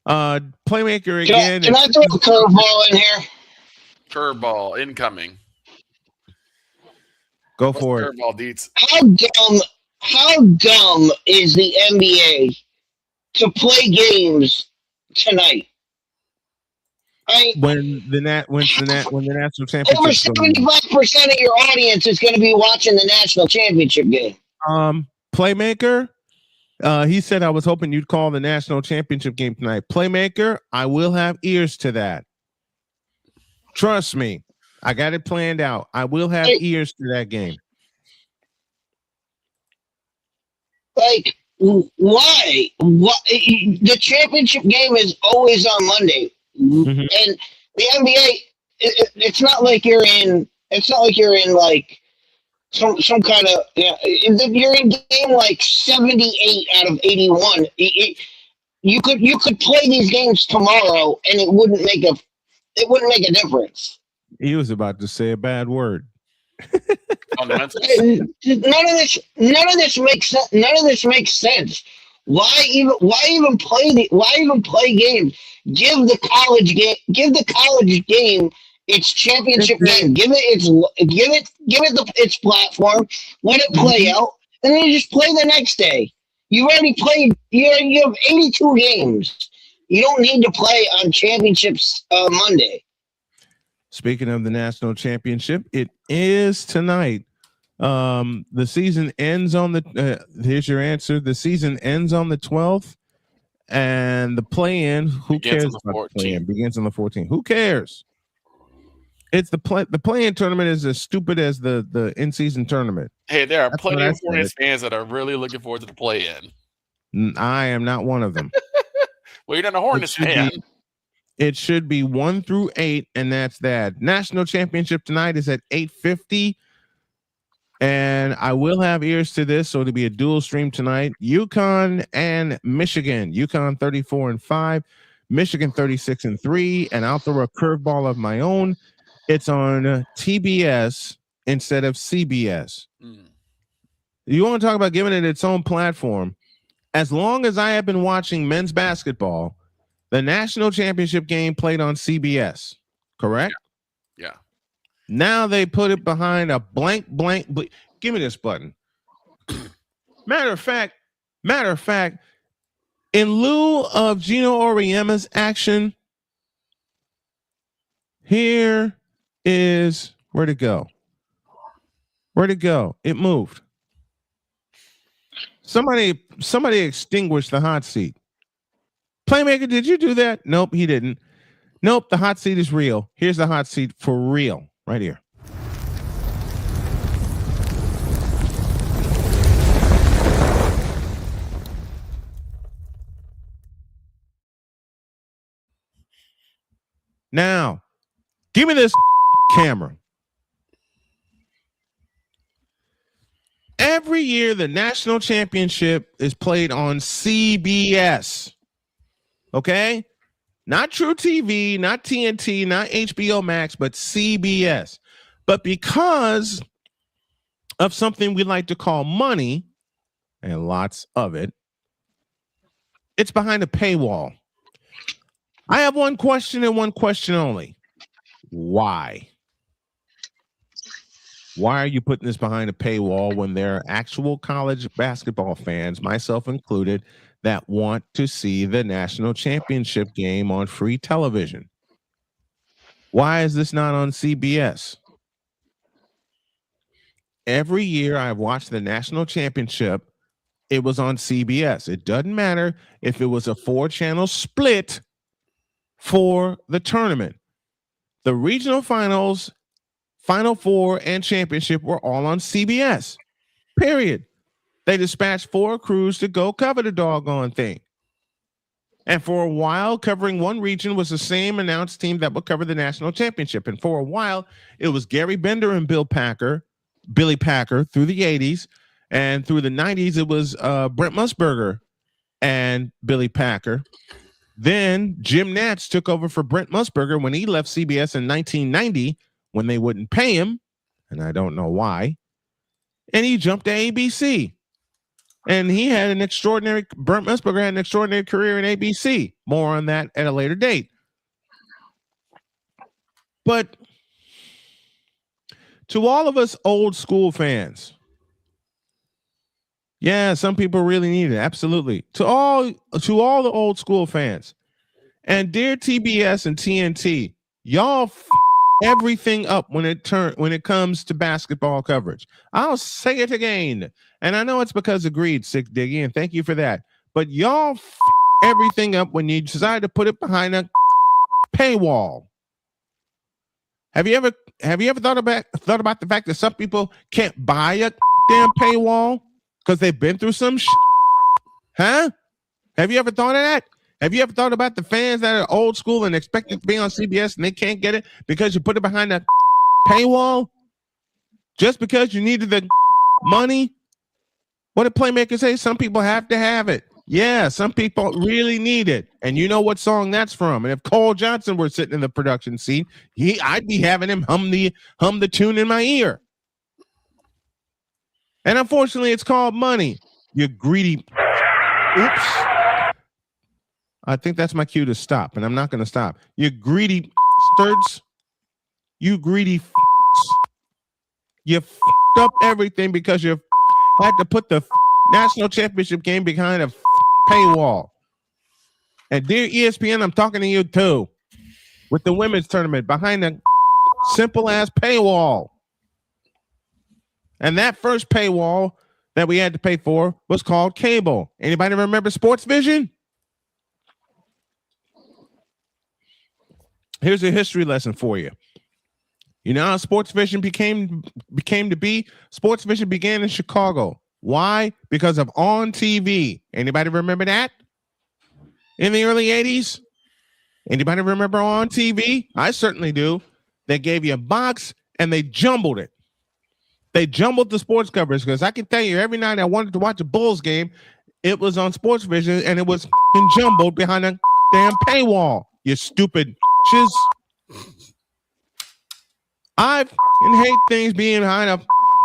Playmaker again. Can I throw a curveball in here? Curveball incoming. Go for it. Curveball, Deets. How dumb is the NBA to play games tonight? When the national championship. Over 75% of your audience is going to be watching the national championship game. Playmaker, he said I was hoping you'd call the national championship game tonight. Playmaker, I will have ears to that. Trust me, I got it planned out. I will have ears to that game. Like, why? What? The championship game is always on Monday, and the NBA. It's not like you're in. It's not like you're in like some kind of. Yeah, you're in game like 78 out of 81. You could play these games tomorrow, and it wouldn't make a difference. He was about to say a bad word. None of this makes sense. None of this makes sense. Why even play games? Give the college game its championship game. Give it its platform. Let it play out, and then you just play the next day. You already played. You have 82 games. You don't need to play on championships Monday. Speaking of the national championship, it is tonight. The season ends on the. Here's your answer. The season ends on the 12th, and the play-in. Who cares about the play-in? Begins on the 14th. Who cares? It's the play-in tournament is as stupid as the in-season tournament. Hey, there are plenty of Hornets fans that are really looking forward to the play-in. I am not one of them. Well, you're not a Hornets fan. It should be 1 through 8, and that's that. National championship tonight is at 8:50, and I will have ears to this, so it'll be a dual stream tonight. UConn and Michigan. UConn 34-5, Michigan 36-3, and I'll throw a curveball of my own. It's on TBS instead of CBS. You want to talk about giving it its own platform? As long as I have been watching men's basketball, the national championship game played on CBS, correct? Yeah. Now they put it behind a blank. Give me this button. Matter of fact, in lieu of Gino Auriemma's action, here is where'd it go? It moved. Somebody extinguished the hot seat. Playmaker, did you do that? Nope, he didn't. Nope, the hot seat is real. Here's the hot seat for real, right here. Now, give me this camera. Every year, the national championship is played on CBS. Okay? Not True TV, not TNT, not HBO Max, but CBS. But because of something we like to call money, and lots of it, it's behind a paywall. I have one question and one question only. Why? Why are you putting this behind a paywall when there are actual college basketball fans, myself included, that want to see the national championship game on free television? Why is this not on CBS? Every year I've watched the national championship, it was on CBS. It doesn't matter if it was a 4-channel split for the tournament. The regional finals, Final Four, and championship were all on CBS. Period. They dispatched 4 crews to go cover the doggone thing. And for a while, covering one region was the same announced team that would cover the national championship. And for a while, it was Gary Bender and Billy Packer through the 80s. And through the 90s, it was Brent Musburger and Billy Packer. Then Jim Nantz took over for Brent Musburger when he left CBS in 1990 when they wouldn't pay him, and I don't know why. And he jumped to ABC. And he had Brent Musburger had an extraordinary career in ABC. More on that at a later date. But to all of us old school fans, yeah, some people really need it. Absolutely. To all the old school fans, and dear TBS and TNT, y'all everything up when it comes to basketball coverage. I'll say it again, and I know it's because of greed, Sick Diggy, and thank you for that. But y'all everything up when you decide to put it behind a paywall. Have you ever thought about the fact that some people can't buy a damn paywall because they've been through some shit? Huh? Have you ever thought of that? Have you ever thought about the fans that are old school and expected to be on CBS and they can't get it because you put it behind a paywall? Just because you needed the money? What did Playmaker say? Some people have to have it. Yeah, some people really need it. And you know what song that's from. And if Cole Johnson were sitting in the production seat, I'd be having him hum the tune in my ear. And unfortunately, it's called money. You greedy. Oops. I think that's my cue to stop, and I'm not going to stop. You greedy sturds. You greedy. You f***ed up everything because you had to put the national championship game behind a paywall. And dear ESPN, I'm talking to you too. With the women's tournament behind a simple ass paywall. And that first paywall that we had to pay for was called cable. Anybody remember Sports Vision? Here's a history lesson for you. You know how Sports Vision became to be? Sports Vision began in Chicago. Why? because of On TV. Anybody remember that? In the early 80s? Anybody remember On TV? I certainly do. They gave you a box and they jumbled it. They jumbled the sports coverage, because I can tell you every night I wanted to watch a Bulls game, it was on Sports Vision and it was jumbled behind a damn paywall. You stupid shiz. I hate things being behind a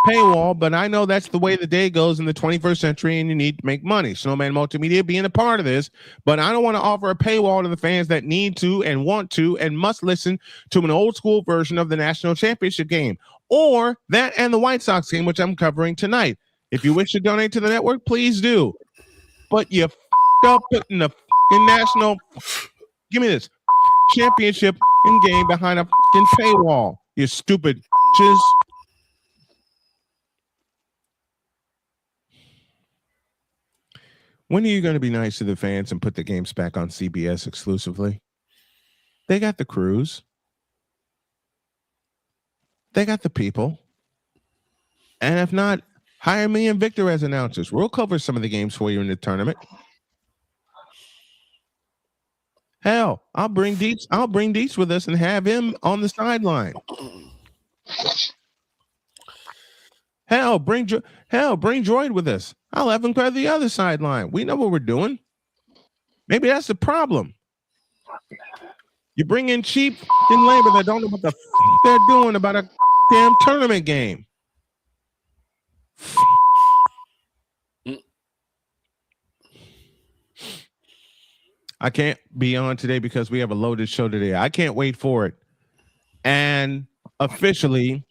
paywall, but I know that's the way the day goes in the 21st century, and you need to make money. Snowman Multimedia being a part of this, but I don't want to offer a paywall to the fans that need to and want to and must listen to an old school version of the national championship game, or that and the White Sox game, which I'm covering tonight. If you wish to donate to the network, please do. But you f***ed up putting the national, give me this, championship in game behind a f***ing paywall. You stupid chiz. When are you going to be nice to the fans and put the games back on CBS exclusively? They got the crews. They got the people. And if not, hire me and Victor as announcers. We'll cover some of the games for you in the tournament. Hell, I'll bring Deets with us and have him on the sideline. Hell, bring Droid with us. I'll have him cover the other sideline. We know what we're doing. Maybe that's the problem. You bring in cheap labor that don't know what the they're doing about a damn tournament game. I can't be on today because we have a loaded show today. I can't wait for it. And officially,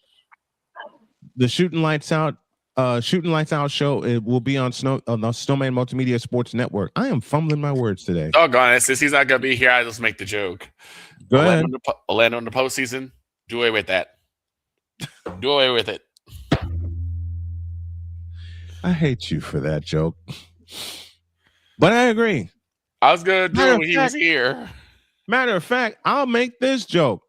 the Shooting Lights Out show, it will be on the Snowman Multimedia Sports Network. I am fumbling my words today. Doggone it. Since he's not going to be here, I just make the joke. Go ahead. Land on the postseason. Do away with that. Do away with it. I hate you for that joke. But I agree. I was going to do it when he was here. Matter of fact, I'll make this joke.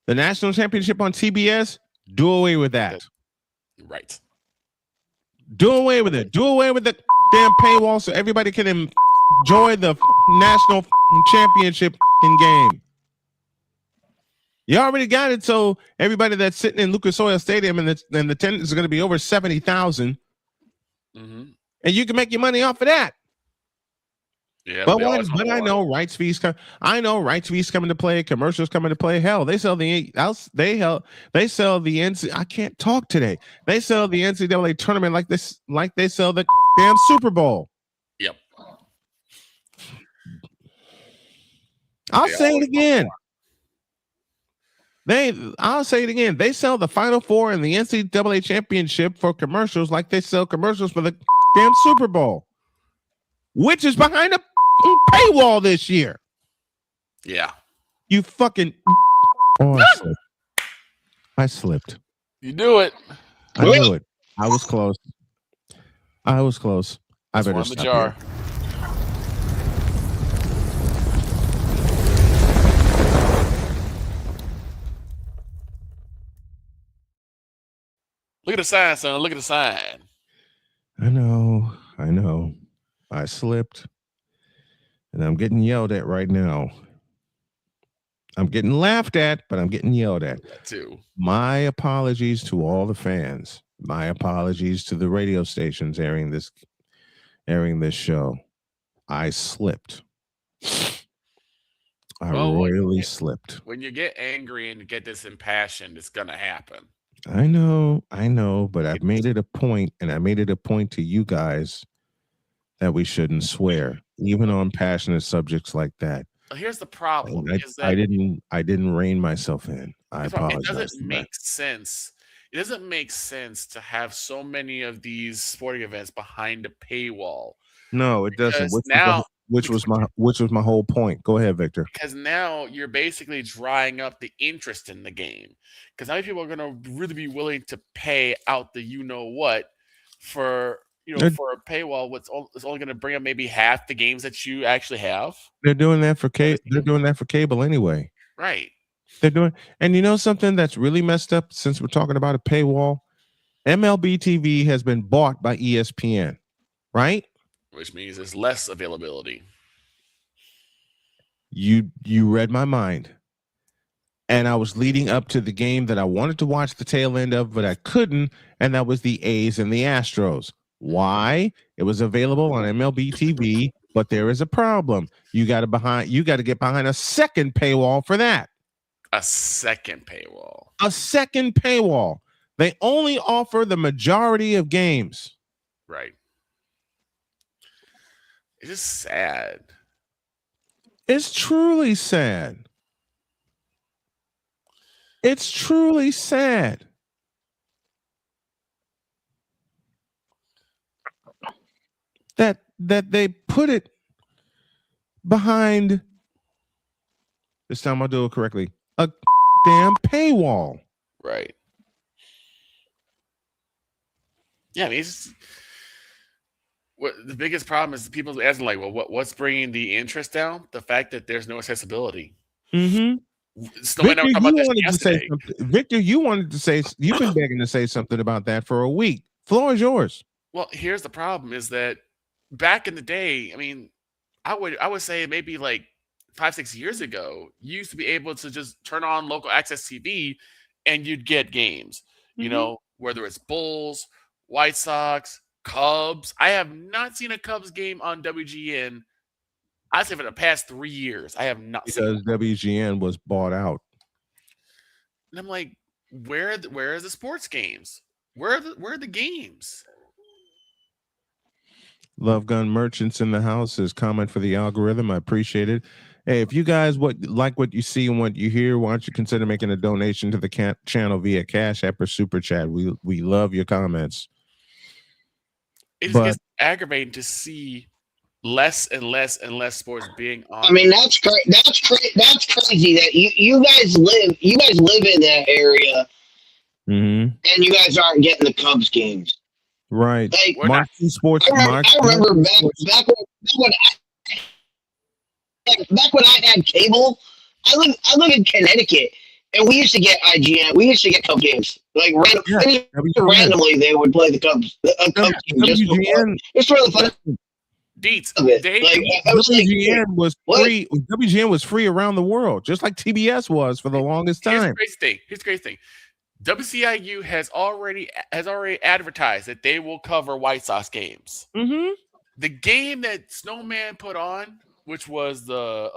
The national championship on TBS, do away with that. Right. Do away with it. Do away with the damn paywall so everybody can enjoy the national championship in game. You already got it, so everybody that's sitting in Lucas Oil Stadium and the attendance is going to be over 70,000. Mm-hmm. And you can make your money off of that. Yeah, but I know rights fees come. I know rights fees coming to play. Commercials coming to play. Hell, they sell the NCAA. I can't talk today. They sell the NCAA tournament like this, like they sell the damn Super Bowl. Yep. I'll say it again. I'll say it again. They sell the Final Four and the NCAA championship for commercials like they sell commercials for the damn Super Bowl, which is behind a paywall this year. Yeah. You fucking. Oh, I slipped. You do it. I knew it. I was close. I better stop. Jar. Look at the sign, son. Look at the sign. I know. I slipped, and I'm getting yelled at right now. I'm getting laughed at, but I'm getting yelled at. That too. My apologies to all the fans. My apologies to the radio stations airing this show. I slipped. I royally slipped. When you get angry and get this impassioned, it's gonna happen. I know, but I've made it a point, and I made it a point to you guys that we shouldn't swear, even on passionate subjects like that. Here's the problem: is that I didn't rein myself in. I apologize. It doesn't make sense. It doesn't make sense to have so many of these sporting events behind a paywall. No, it doesn't. Which was my whole point. Go ahead, Victor. Because now you're basically drying up the interest in the game. Because now people are going to really be willing to pay out the what for for a paywall. It's only going to bring up maybe half the games that you actually have. They're doing that for cable. They're doing that for cable anyway. Right. They're doing, and you know something that's really messed up. Since we're talking about a paywall, MLB TV has been bought by ESPN, right? Which means there's less availability. You read my mind. And I was leading up to the game that I wanted to watch the tail end of, but I couldn't, and that was the A's and the Astros. Why? It was available on MLB TV, but there is a problem. You got to get behind a second paywall for that. A second paywall. A second paywall. They only offer the majority of games. Right. It's just sad. It's truly sad. It's truly sad. That they put it behind, this time I'll do it correctly, a damn paywall. Right. Yeah, I mean, what the biggest problem is people asking like, well, what's bringing the interest down? The fact that there's no accessibility. Mm-hmm. Victor, you wanted to say, you've been begging to say something about that for a week. Floor is yours. Well, here's the problem: is that back in the day, I mean, I would say maybe like 5-6 years ago, you used to be able to just turn on local access TV and you'd get games. Mm-hmm. You know, whether it's Bulls, White Sox, Cubs. I have not seen a Cubs game on WGN. I'd say for the past 3 years, I have not seen it. Because WGN was bought out. And I'm like, where are the sports games? Where are the games? Love Gun Merchants in the house is comment for the algorithm. I appreciate it. Hey, if you guys like what you see and what you hear, why don't you consider making a donation to the channel via Cash App or Super Chat? We love your comments. It just gets aggravating to see less and less and less sports being on. I mean, that's crazy that you guys live in that area, and you guys aren't getting the Cubs games. Right. Like, Marquee Sports. I remember back when I had cable. I live in Connecticut, and we used to get IGN. We used to get Cubs games. Like randomly, they would play the Cubs. Cubs game just for the fun. Deets. WGN was free. WGN was free around the world, just like TBS was for the longest time. Here's the crazy thing. WCIU has already advertised that they will cover White Sox games. Mm-hmm. The game that Snowman put on, which was the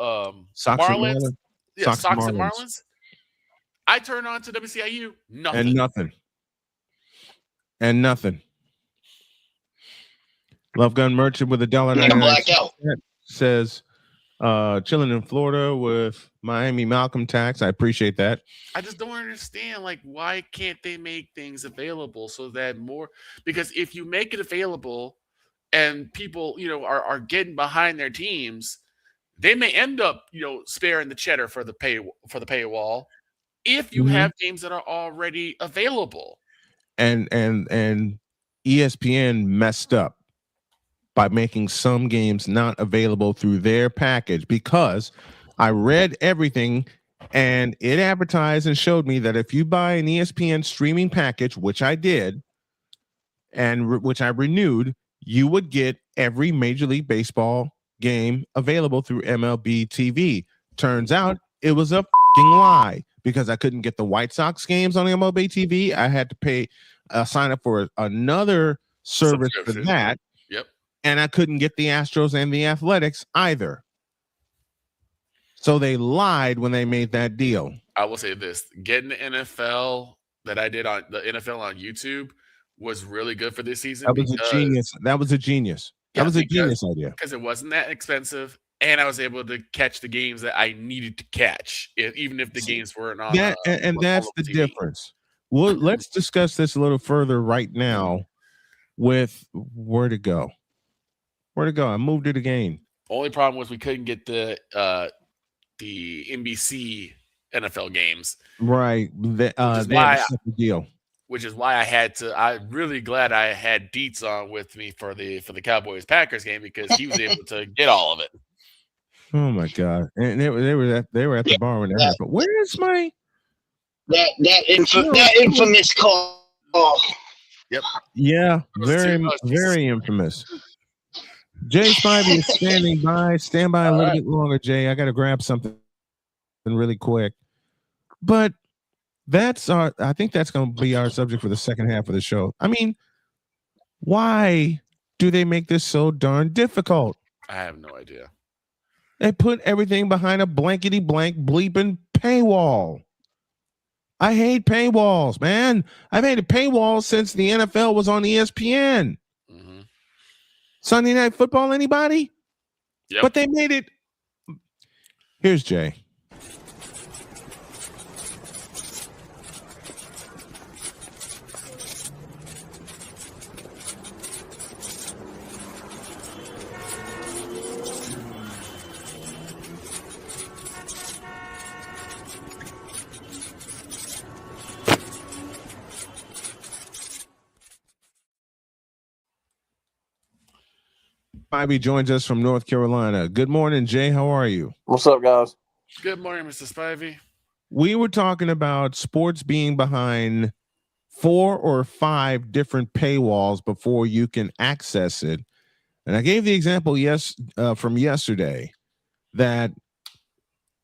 Sox Marlins, Sox and Marlins. I turned on to WCIU, nothing. And nothing. Love Gun Merchant with $1.99 says, chilling in Florida with Miami Malcolm tax. I appreciate that. I just don't understand, like, why can't they make things available so that more? Because if you make it available and people, are getting behind their teams, they may end up, sparing the cheddar for the paywall if you have games that are already available. And ESPN messed up by making some games not available through their package, because I read everything and it advertised and showed me that if you buy an ESPN streaming package, which I did, and which I renewed, you would get every Major League Baseball game available through MLB TV. Turns out it was a fucking lie because I couldn't get the White Sox games on MLB TV. I had to pay sign up for another service for that. Yep. And I couldn't get the Astros and the Athletics either. So they lied when they made that deal. I will say this: getting the NFL that I did on the NFL on YouTube was really good for this season. That was a genius. That was a genius. That was a genius idea. Because it wasn't that expensive, and I was able to catch the games that I needed to catch, even if the games weren't on. That, and that's the difference. Well, let's discuss this a little further right now with where to go. Where to go? I moved it again. Only problem was we couldn't get the NBC NFL games. Right. That is why that's the deal. Which is why I had to. I'm really glad I had Dietz on with me for the Cowboys Packers game because he was able to get all of it. Oh my god! And they were at the bar when that happened. Where is my that infamous call? Yep. Yeah, very infamous. Jay Spivey is standing by. Stand by a little bit longer, Jay. I got to grab something really quick. But I think that's going to be our subject for the second half of the show. I mean, why do they make this so darn difficult? I have no idea. They put everything behind a blankety blank bleeping paywall. I hate paywalls, man. I've hated paywalls since the NFL was on ESPN. Mm-hmm. Sunday Night Football, anybody? Yep. But they made it. Here's Jay. Spivey joins us from North Carolina. Good morning, Jay. How are you? What's up, guys? Good morning, Mr. Spivey. We were talking about sports being behind 4 or 5 different paywalls before you can access it. And I gave the example from yesterday that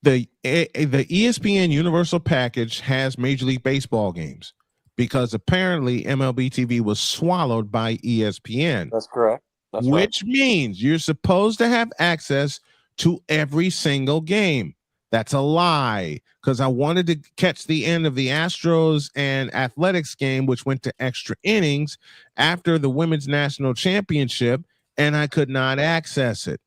the ESPN Universal package has Major League Baseball games because apparently MLB TV was swallowed by ESPN. That's correct. Which means you're supposed to have access to every single game. That's a lie because I wanted to catch the end of the Astros and Athletics game, which went to extra innings after the Women's National Championship, and I could not access it.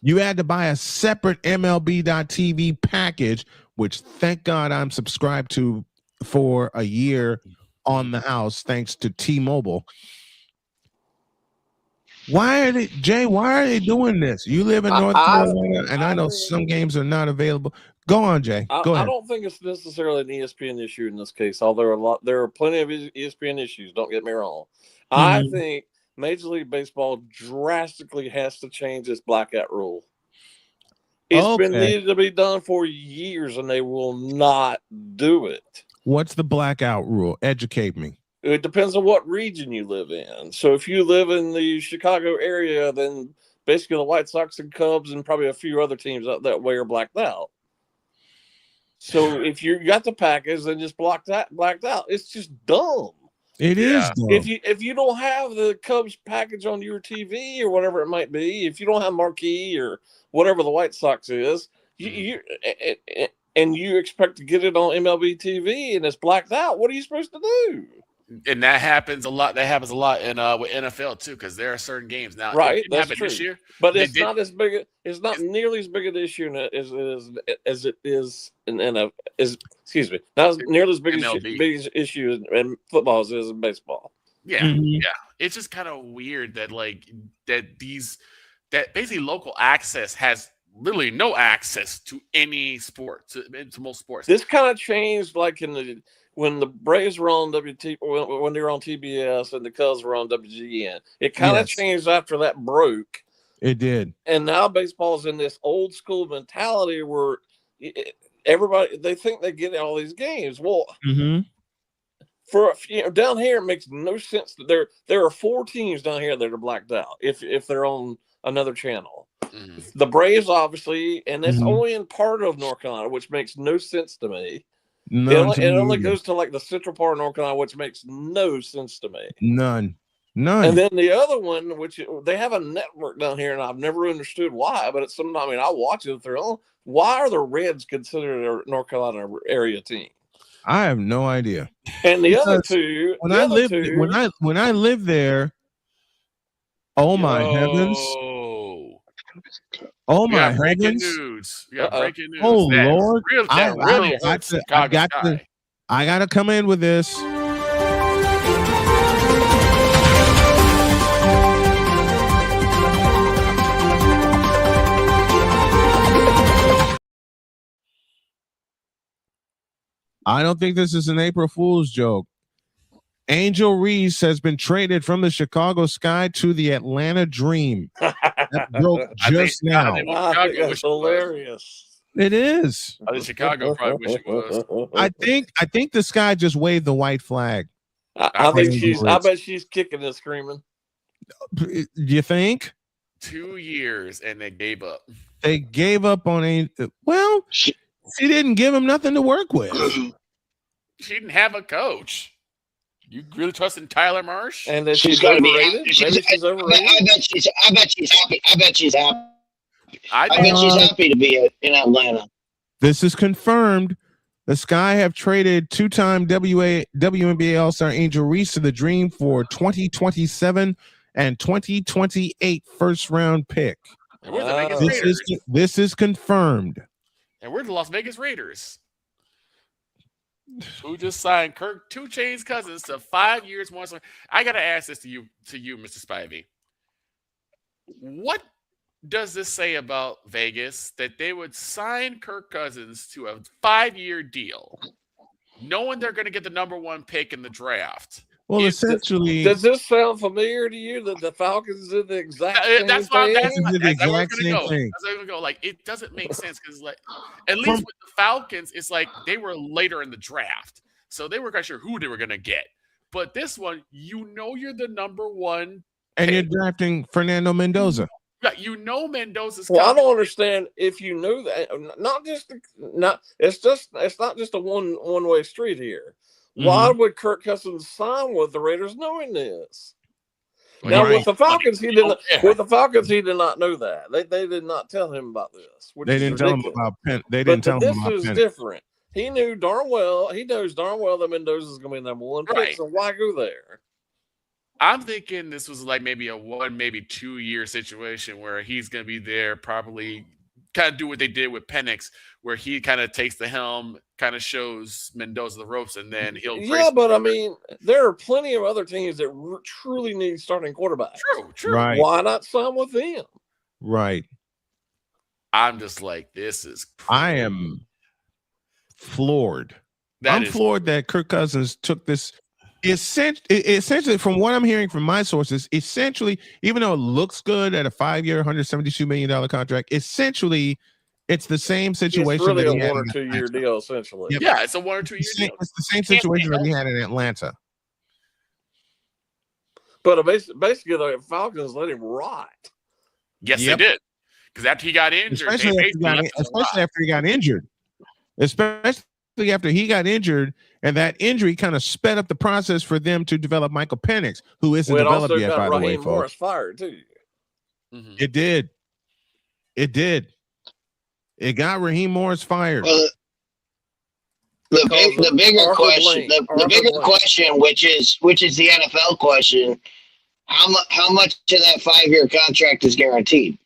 You had to buy a separate MLB.TV package, which thank God I'm subscribed to for a year on the house, thanks to T-Mobile. Why are they doing this? You live in North Carolina, and I know some games are not available. Go on, Jay. Go ahead. I don't think it's necessarily an ESPN issue in this case, although there are plenty of ESPN issues, don't get me wrong. Mm-hmm. I think Major League Baseball drastically has to change its blackout rule. It's been needed to be done for years, and they will not do it. What's the blackout rule? Educate me. It depends on what region you live in. So if you live in the Chicago area, then basically the White Sox and Cubs and probably a few other teams out that way are blacked out. So if you got the package, then just blacked out. It's just dumb. It is dumb. If you don't have the Cubs package on your TV or whatever it might be, if you don't have Marquee or whatever the White Sox is, you expect to get it on MLB TV and it's blacked out, what are you supposed to do? And that happens a lot. That happens a lot in with NFL too, because there are certain games now. Right, that's true. This year, but it's not as big. It's not nearly as big an issue as it is in NFL. Excuse me, not as nearly as big an issue in football as it is in baseball. Yeah, yeah. It's just kind of weird that that basically local access has literally no access to any sport, to most sports. This kind of changed when the Braves were on when they were on TBS and the Cubs were on WGN. It kind of changed after that broke. It did. And now baseball's in this old school mentality where everybody, they think they get all these games. Well, for down here, it makes no sense. There are 4 teams down here that are blacked out if they're on another channel. The Braves, obviously, and that's only in part of North Carolina, which makes no sense to me. It only goes to like the central part of North Carolina, which makes no sense to me. None. And then the other one, which they have a network down here, and I've never understood why, but it's something. I mean, I watch it through. Why are the Reds considered a North Carolina area team? I have no idea. And the other two, when I lived there, oh my heavens! Oh my heavens! News. We got breaking news. Oh Lord! I gotta come in with this. I don't think this is an April Fool's joke. Angel Reese has been traded from the Chicago Sky to the Atlanta Dream. That broke just now. I think that's hilarious. It is. I think Chicago probably wish it was. I think the Sky just waved the white flag. I bet she's kicking and screaming. You think? 2 years and they gave up. They gave up on well, she didn't give him nothing to work with. She didn't have a coach. You really trust in Tyler Marsh? And then she's overrated? Maybe she's overrated? I bet she's happy. I bet she's happy. I bet she's happy to be in Atlanta. This is confirmed. The Sky have traded 2-time WNBA All-Star Angel Reese to the Dream for 2027 and 2028 first-round pick. And we're the Vegas Raiders. This is confirmed. And we're the Las Vegas Raiders, who just signed Kirk 2 Chainz Cousins to 5 years more. I got to ask this to you, Mr. Spivey. What does this say about Vegas that they would sign Kirk Cousins to a 5-year deal, knowing they're going to get the #1 pick in the draft? Well, essentially, does this sound familiar to you? That the Falcons did the exact same thing? That's where I'm thing. going to go. Like, it doesn't make sense because, like, at least with the Falcons, it's like they were later in the draft, so they weren't quite sure who they were going to get. But this one, you're the #1, and you're drafting Fernando Mendoza. Yeah, Mendoza's. Well, I don't understand if you knew that. It's not just a one-way street here. Why would Kirk Cousins sign with the Raiders knowing this? Now with the Falcons, he did not. With the Falcons, he did not know that. They did not tell him about this. They didn't tell him about Penn. They didn't tell him about Penn. This is different. He knows darn well that Mendoza is going to be #1 pick. So why go there? I'm thinking this was like maybe a 1, maybe 2 year situation where he's going to be there, probably kind of do what they did with Penix, where he kind of takes the helm, kind of shows Mendoza the ropes, and then he'll. Yeah, but I mean, there are plenty of other teams that truly need starting quarterbacks. True. Right. Why not sign with them? Right. I'm just like, this is crazy. I am floored. I'm floored that Kirk Cousins took this. Essentially, from what I'm hearing from my sources, essentially, even though it looks good at a 5-year, $172 million contract, essentially, it's the same situation. It's really a 1 or 2 year deal, essentially. Yep. Yeah, it's a 1 or 2 year deal. It's the same situation that we had in Atlanta. But basically, the Falcons let him rot. Yes, they did. Because after he got injured, especially after he got injured, and that injury kind of sped up the process for them to develop Michael Penix, who isn't developed yet, by the way, folks. Morris fired too. It did. It got Raheem Morris fired. Well, the bigger question, which is the NFL question, how much of that 5-year contract is guaranteed?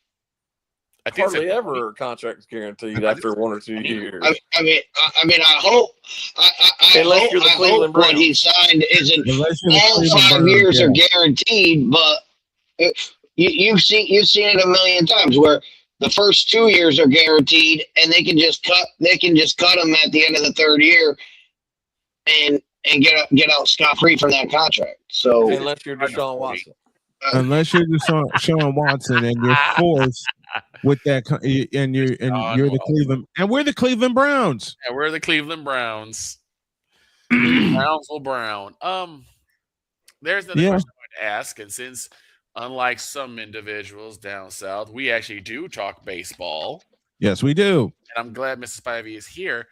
I think hardly ever a contract is guaranteed after 1 or 2 years. I mean, I hope. I hope what he signed isn't all 5 years are guaranteed, but you've seen it a million times where the first 2 years are guaranteed, and they can just cut them at the end of the 3rd year, and get out scot-free from that contract. So unless you're Deshaun Watson. Unless you're Deshaun Watson and you're forced with that, and you're the Cleveland, and we're the Cleveland Browns. And we're the Cleveland Browns. Brownsville Brown. There's another Yeah. question I wanted to ask, and since unlike some individuals down south, we actually do talk baseball, Yes, we do. and I'm glad Mrs. Spivey is here.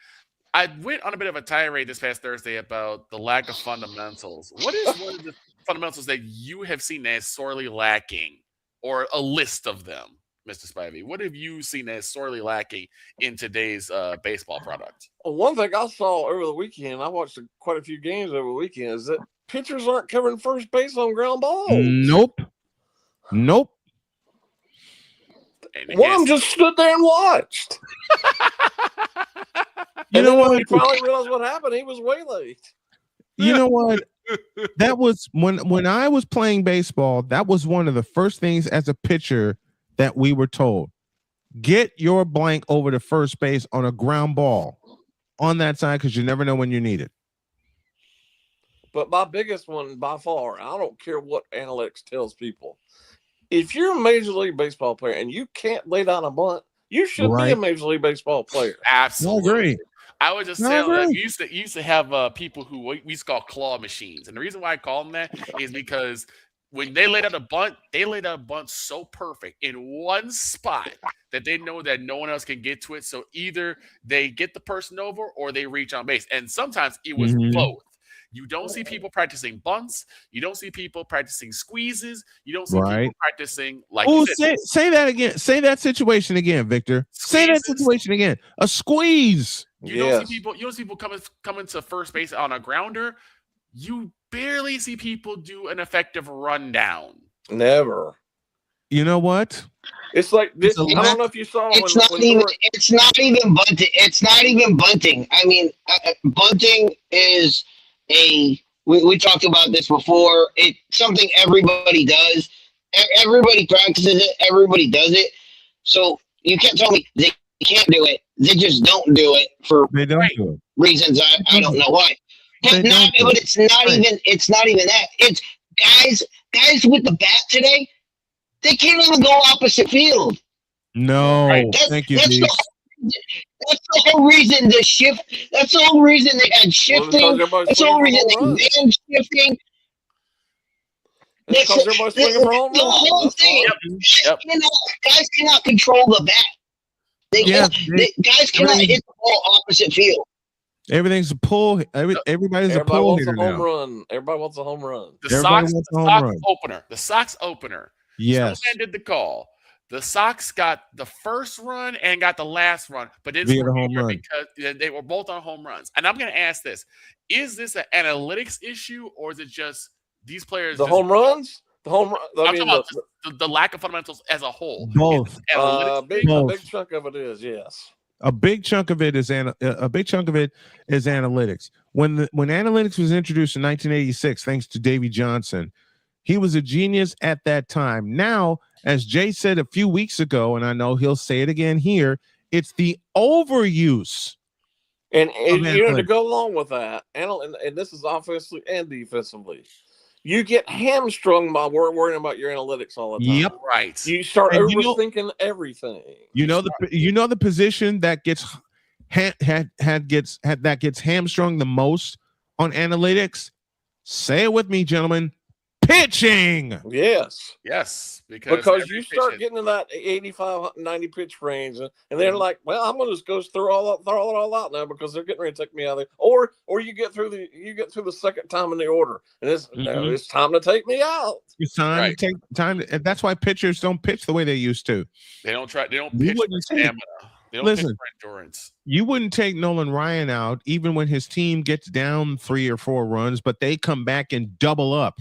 I went on a bit of a tirade this past Thursday about the lack of fundamentals. What is one of the fundamentals that you have seen as sorely lacking, or a list of them, Mr. Spivey? What have you seen as sorely lacking in today's baseball product? Well, one thing I saw over the weekend, I watched quite a few games over the weekend, is that pitchers aren't covering first base on ground balls. Nope. One of them just stood there and watched. You know what? When he finally realized what happened, he was waylaid. You know what? That was when I was playing baseball, that was one of the first things as a pitcher that we were told. Get your blank over to first base on a ground ball on that side, because you never know when you need it. But my biggest one by far, I don't care what analytics tells people. If you're a Major League Baseball player and you can't lay down a bunt, you should be a Major League Baseball player. Absolutely. I agree. I would just No, say I that agree. we used to have people who we used to call claw machines, and the reason why I call them that is because when they laid out a bunt, they laid out a bunt so perfect in one spot that they know that no one else can get to it. So either they get the person over or they reach on base, and sometimes it was both. You don't see people practicing bunts. You don't see people practicing squeezes. You don't see people practicing like. Oh, say that again. Say that situation again, Victor. Say that situation again. A squeeze. You don't see people. You don't see people coming to first base on a grounder. You barely see people do an effective rundown. Never. You know what? It's like this. I don't know if you saw. It's not even bunting. It's not even bunting. I mean, bunting is we talked about this before. It's something everybody does. Everybody practices it. Everybody does it. So you can't tell me they can't do it. They just don't do it for reasons I don't know why. But it's not even. It's not even that. It's guys with the bat today. They can't even go opposite field. No, thank you, Deeks. That's the whole reason the shift. That's the whole reason they had shifting. That's the whole reason they banned shifting. Because everybody's swinging for home runs. The whole thing. Guys cannot control the bat. Guys cannot hit the ball opposite field. Everything's a pull. Everybody's a pull hitter now. Run. Everybody wants a home run. The Sox opener. The Sox opener. Yes. Snowman did the call. The Sox got the first run and got the last run, but it's via the home run because they were both on home runs. And I'm going to ask this: is this an analytics issue, or is it just these players? Home runs. The home run. I'm talking about the lack of fundamentals as a whole. Both. A big chunk of it is yes. A big chunk of it is analytics. When analytics was introduced in 1986, thanks to Davy Johnson, he was a genius at that time. Now, as Jay said a few weeks ago, and I know he'll say it again here, it's the overuse. And to go along with that, and this is offensively and defensively, you get hamstrung by worrying about your analytics all the time. Yep, right. You start overthinking everything. You know the position that gets that gets hamstrung the most on analytics. Say it with me, gentlemen. Pitching. Yes. Because you start getting to that 85, 90 pitch range, and they're like, well, I'm gonna just go throw it all out now because they're getting ready to take me out of there. Or you get through the second time in the order, and it's time to take me out. It's time to take time, and that's why pitchers don't pitch the way they used to. They don't pitch for stamina. They don't pitch for endurance. You wouldn't take Nolan Ryan out even when his team gets down 3 or 4 runs, but they come back and double up.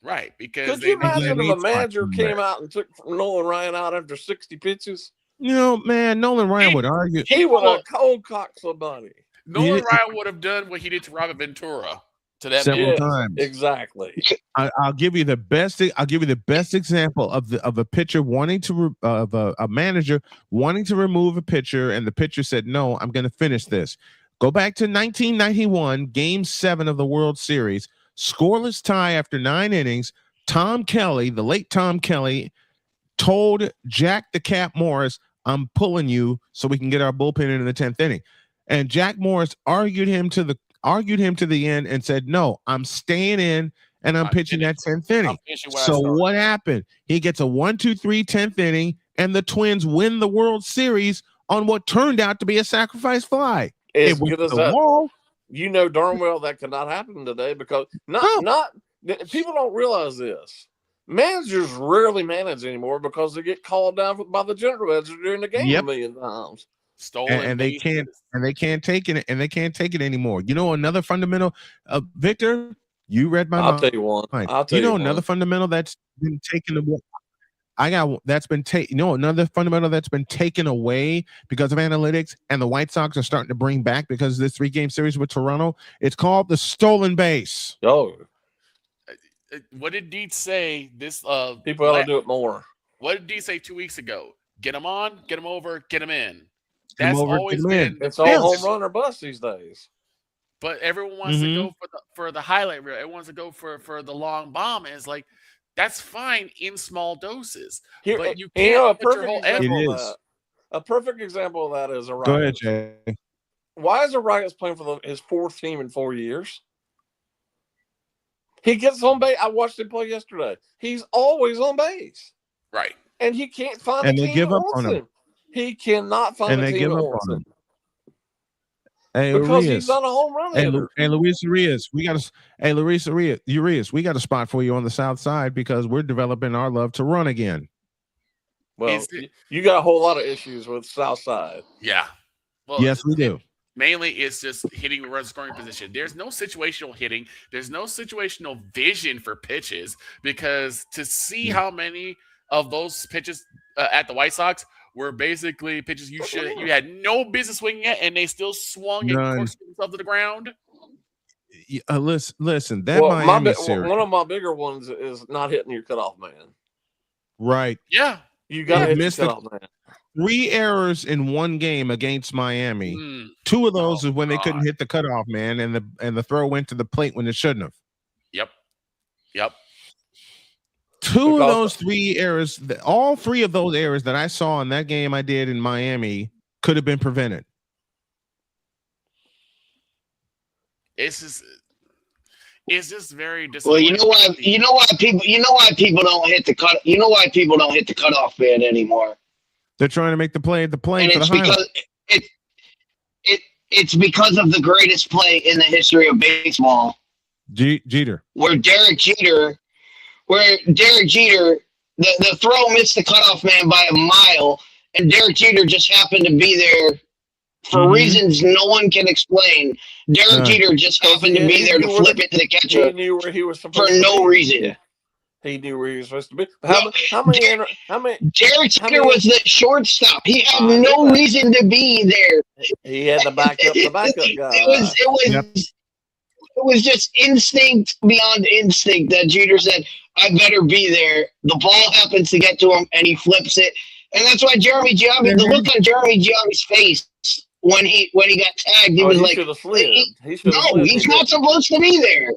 Right, because could you imagine if a manager came out and took Nolan Ryan out after 60 pitches? You know, man, Nolan Ryan would argue. He would have cold cocked somebody. Nolan Ryan would have done what he did to Robert Ventura to that several times. Exactly. I'll give you the best. I'll give you the best example of a pitcher wanting to a manager wanting to remove a pitcher, and the pitcher said, "No, I'm going to finish this." Go back to 1991, Game 7 of the World Series. Scoreless tie after 9 innings. Tom Kelly, the late Tom Kelly, told Jack the Cap Morris, "I'm pulling you so we can get our bullpen into the 10th inning." And Jack Morris argued him to the argued him to the end and said, "No, I'm staying in and I'm pitching that 10th inning." So what happened? He gets a 1-2-3 10th inning, and the Twins win the World Series on what turned out to be a sacrifice fly. As good as that, you know darn well that could not happen today because people don't realize this. Managers rarely manage anymore because they get called down by the general manager during the game a million times. Stolen and they can't take it, and they can't take it anymore. You know, another fundamental, Victor, you read my mind. I'll tell you one. Another fundamental that's been taken away. Another fundamental that's been taken away because of analytics, and the White Sox are starting to bring back because of this 3-game series with Toronto. It's called the stolen base. Oh, what did Deet say? This people ought to do it more. What did Deet say 2 weeks ago? Get them on, get them over, get them in. Get That's 'em over, always get 'em been. in. It's all home run or bust these days. But everyone wants to go for the highlight reel. Everyone wants to go for the long bomb. And it's like, that's fine in small doses. But you can't put your whole effort. A perfect example of that is Arias. Go ahead, Jay. Why is Arias playing for his 4th team in 4 years? He gets on base. I watched him play yesterday. He's always on base. Right. And he can't find And a they team give that up wants on him. He cannot find a team that wants him. Hey, because Urias. he's not a home run hitter. And Luis Urias, we got a spot for you on the south side because we're developing our love to run again. Well, you got a whole lot of issues with South Side. Yeah. Well, yes, we do. Mainly, it's just hitting the run scoring position. There's no situational hitting. There's no situational vision for pitches because to see how many of those pitches at the White Sox were basically pitches you had no business swinging at, and they still swung and forced themselves to the ground. Listen, that Miami series. One of my bigger ones is not hitting your cutoff man. Right. Yeah. You got to hit your cutoff man. 3 errors in one game against Miami. 2 of those is when they couldn't hit the cutoff man, and the throw went to the plate when it shouldn't have. Yep. 2 of those 3 errors, all 3 of those errors that I saw in that game I did in Miami could have been prevented. It's just very Well, disappointing. you know why people don't hit the cut. You know why people don't hit the cutoff man anymore. They're trying to make the play And for the it's highlight. it's because of the greatest play in the history of baseball. Jeter. Where Derek Jeter, the throw missed the cutoff man by a mile, and Derek Jeter just happened to be there for reasons no one can explain. Derek Jeter just happened to be there to flip it to the catcher. He knew where he was supposed for to no be. reason. Yeah. He knew where he was supposed to be. How many? Derek Jeter was the shortstop. He had no reason to be there. He had to back up the backup guy. It was just instinct beyond instinct that Jeter said, "I better be there." The ball happens to get to him, and he flips it. And that's why Jeremy Giambi, the look on Jeremy Giambi's face when he got tagged, he was like, "No, he's not supposed to be there."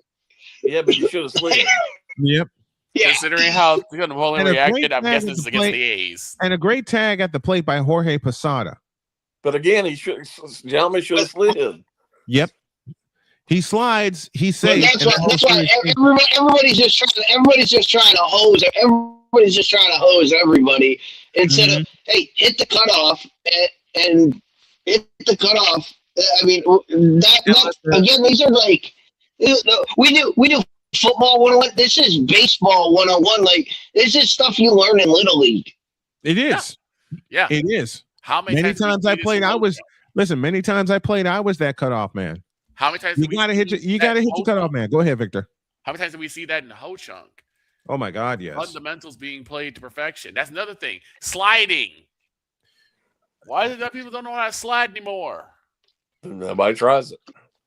Yeah, but you should have slid. Yep. Yeah. Considering how Napoleon And a reacted, great I'm tag guessing at this is the against plate. the A's. And a great tag at the plate by Jorge Posada. But again, Giambi should have slid. Yep. He slides. He saves. That's why everybody's just trying to hose. Everybody's just trying to hose everybody instead of hey, hit the cutoff and hit the cutoff. I mean, that again, these are like we do football 101. This is baseball 101. Like this is stuff you learn in Little League. It is. Yeah. It is. How many times I played, I was that cutoff man. How many times you gotta hit your cutoff man. Go ahead, Victor. How many times did we see that in Ho Chunk? Oh my God, yes. Fundamentals being played to perfection. That's another thing. Sliding. Why is it that people don't know how to slide anymore? Nobody tries it.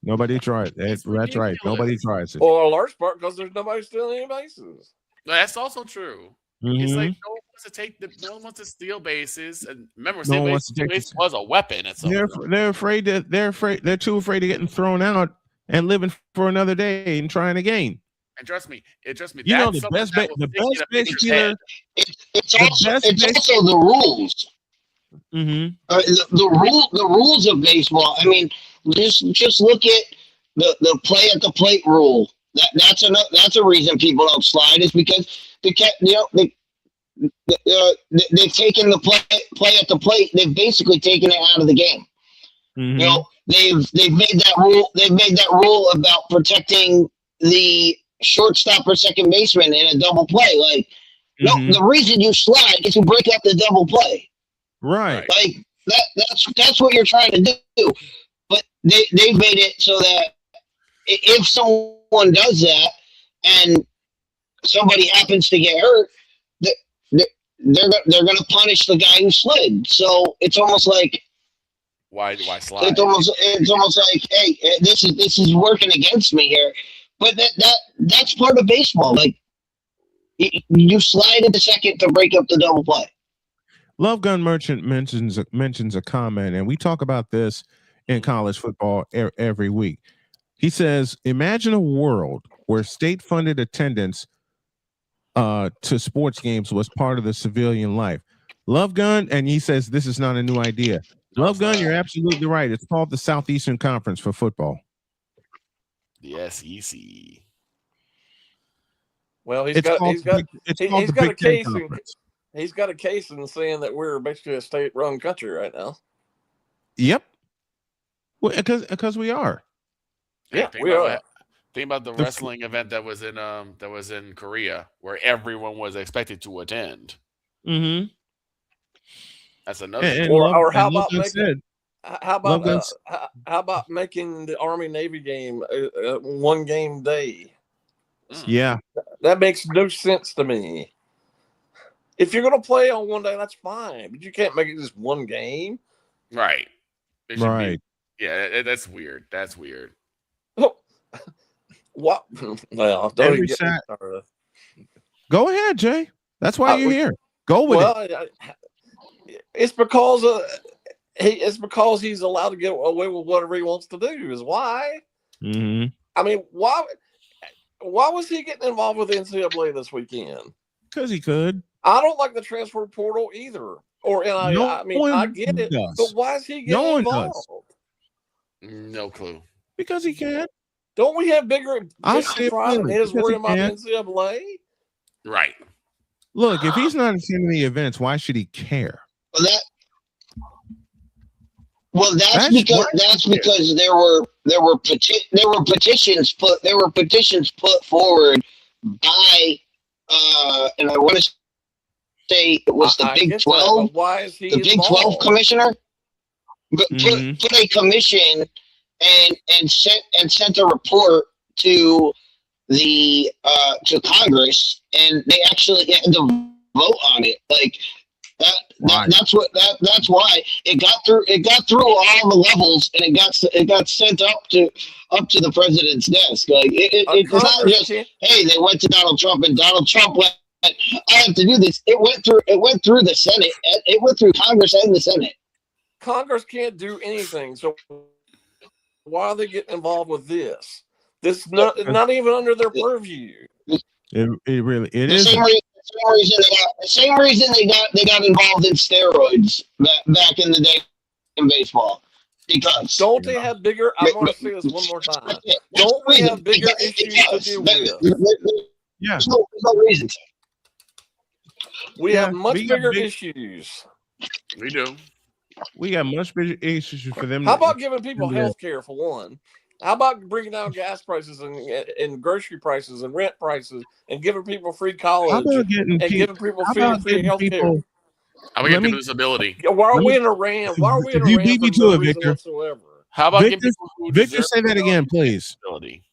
Nobody tries. That's right. Nobody tries it. Or a large part because there's nobody stealing any bases. That's also true. It's like no one wants to steal bases. And remember, steal base was a weapon. They're too afraid of getting thrown out and living for another day and trying again. And trust me. You know the best base stealer. It's also the rules. Mm-hmm. The rules of baseball. I mean, just look at the play at the plate rule. That's a reason people don't slide is because they've taken the play at the plate. They've basically taken it out of the game. Mm-hmm. You know, they've made that rule. They've made that rule about protecting the shortstop or second baseman in a double play. Like, no, the reason you slide is to break up the double play. Right. Like that's what you're trying to do. But they've made it so that if someone does that and somebody happens to get hurt, they're going to punish the guy who slid. So it's almost like why slide? It's almost like, hey, this is working against me here. But that's part of baseball. Like you slide in the second to break up the double play. Love Gun Merchant mentions a comment, and we talk about this in college football every week. He says, imagine a world where state-funded attendance to sports games was part of the civilian life. Love Gun, and he says this is not a new idea. Love Gun, you're absolutely right. It's called the Southeastern Conference for football. The SEC. Well, he's got a case in, he's got a case in saying that we're basically a state-run country right now. Yep. Well, because we are. Yeah, we are. Think about the wrestling event that was in Korea, where everyone was expected to attend. Mm-hmm. That's another. How about making the Army Navy game a one game day? Yeah, that makes no sense to me. If you're going to play on one day, that's fine, but you can't make it just one game. Right. Right. Yeah, that's weird. That's weird. What? Well, don't even get me started. Go ahead, Jay. That's why you're here. Go with it. It's because he's allowed to get away with whatever he wants to do. Is why. Mm-hmm. I mean, why was he getting involved with the NCAA this weekend? Because he could. I don't like the transfer portal either. I get it, but why is he getting involved? No clue. Because he can. Don't we have bigger pride than his worrying about the NCAA? Right. Look, if he's not attending the events, why should he care? That's because there were petitions put forward by and I want to say it was the Big 12. Why is he the Big 12 commissioner put a commission and sent a report to the to Congress, and they actually had to vote on it. Like that's why it got through all the levels, and it got sent up to the president's desk. Like it's not just hey, they went to Donald Trump and Donald Trump went, I have to do this. It went through the Senate. It went through Congress and the Senate. Congress can't do anything, so why are they getting involved with this? This is not even under their purview. It The is. same reason they got involved in steroids back in the day in baseball. Because don't they have bigger? I want to say this one more time. Don't we have bigger issues to deal with? Yeah. There's no reason to. We have much bigger issues. We do. We got much bigger issues for them. How about giving people health care for one? How about bringing down gas prices and grocery prices and rent prices and giving people free college giving people free health care? How about giving people disability? Why are we in Iran? Why are we in Iran? You beat me to it, Victor. Whatsoever? How about giving people who Victor, say that again, please. Disability?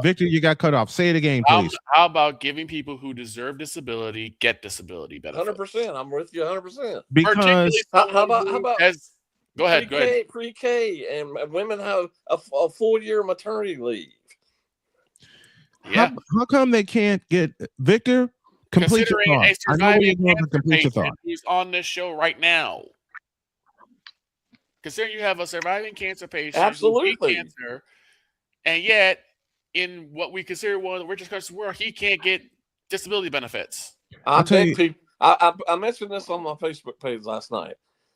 Victor, you got cut off. Say it again, please. How about giving people who deserve disability get disability benefits? 100%. I'm with you 100%. Because how about go ahead. Pre-K and women have a full year maternity leave. Yeah. How come they can't get Victor? Complete your thought. I know where you're going to complete your thought. He's on this show right now. Considering you have a surviving cancer patient, absolutely, cancer, and yet in what we consider one of the richest countries in the world, he can't get disability benefits. I mentioned this on my Facebook page last night.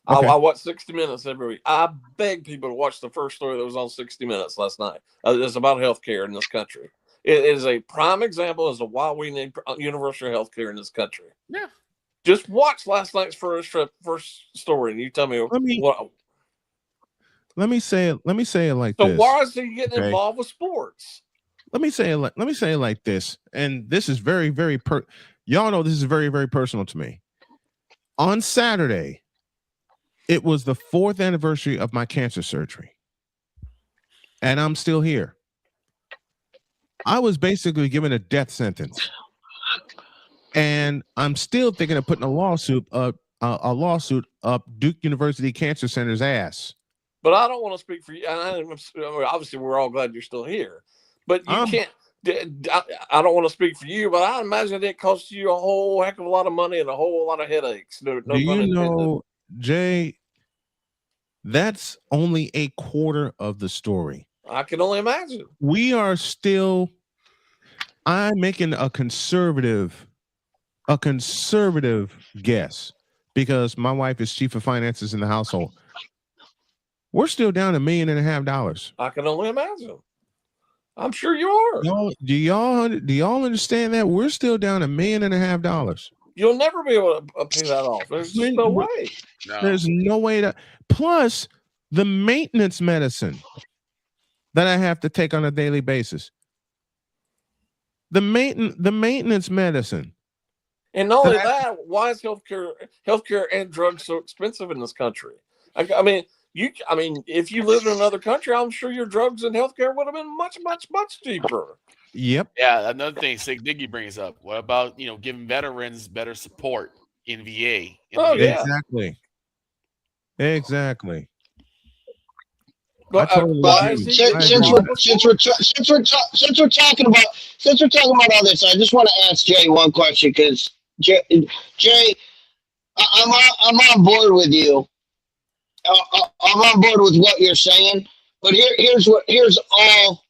Okay. I watch 60 Minutes every week. I beg people to watch the first story that was on 60 Minutes last night. It's about healthcare in this country. It is a prime example as to why we need universal healthcare in this country. Yeah. Just watch last night's first story, and you tell me what. Let me say it like So this. why is he getting okay? involved with sports? Let me say it like this, and this is very, very y'all know this is very, very personal to me. On Saturday, it was the 4th anniversary of my cancer surgery, and I'm still here. I was basically given a death sentence, and I'm still thinking of putting a lawsuit up Duke University Cancer Center's ass. But I don't want to speak for you. Obviously, we're all glad you're still here, but you can't. I don't want to speak for you, but I imagine it costs you a whole heck of a lot of money and a whole lot of headaches. No Do you know, Jay? That's only a quarter of the story. I can only imagine. We are still. I'm making a conservative guess because my wife is chief of finances in the household. We're still down $1.5 million. I can only imagine. I'm sure you are. Do y'all understand that we're still down $1.5 million? You'll never be able to pay that off. There's just no way. There's no way to. Plus the maintenance medicine that I have to take on a daily basis. The maintenance medicine. And not only that, why is healthcare and drugs so expensive in this country? I mean, if you lived in another country, I'm sure your drugs and healthcare would have been much, much, much cheaper. Yep. Yeah, another thing Sig Diggy brings up. What about giving veterans better support in VA? Yeah. Exactly. But since we're talking about all this, I just want to ask Jay one question because Jay, I'm on board with you. I'm on board with what you're saying, but here's all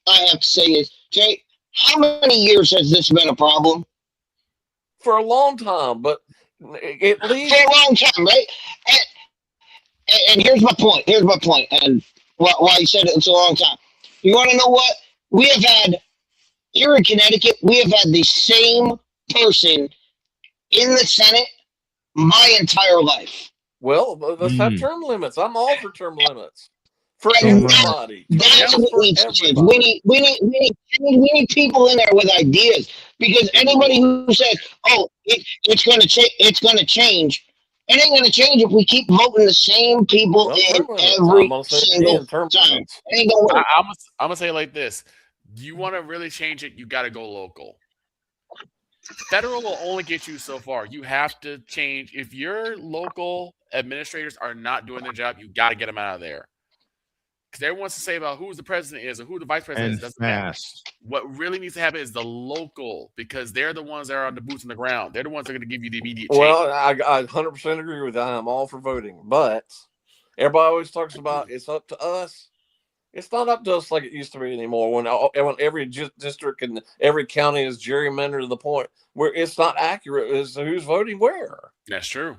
I have to say is, Jay, how many years has this been a problem? For a long time, but at least for a long time, right? And here's my point. And why you said it's a long time. You want to know what? We have had here in Connecticut. We have had the same person in the Senate my entire life. Well, let's have term limits. I'm all for term limits for everybody. That's what needs to change. We need people in there with ideas, because anybody who says, "Oh, it's going to change," it ain't going to change if we keep voting the same people in every single time. It ain't going to work. I'm gonna say it like this: you want to really change it, you got to go local. Federal will only get you so far. You have to change. If your local administrators are not doing their job, you got to get them out of there. Because everyone wants to say about who the president is or who the vice president is. Doesn't matter. What really needs to happen is the local, because they're the ones that are on the boots on the ground. They're the ones that are going to give you the immediate change. Well, I 100% agree with that. I'm all for voting. But everybody always talks about it's up to us. It's not up to us like it used to be anymore. When every district and every county is gerrymandered to the point where it's not accurate as to who's voting where. That's true.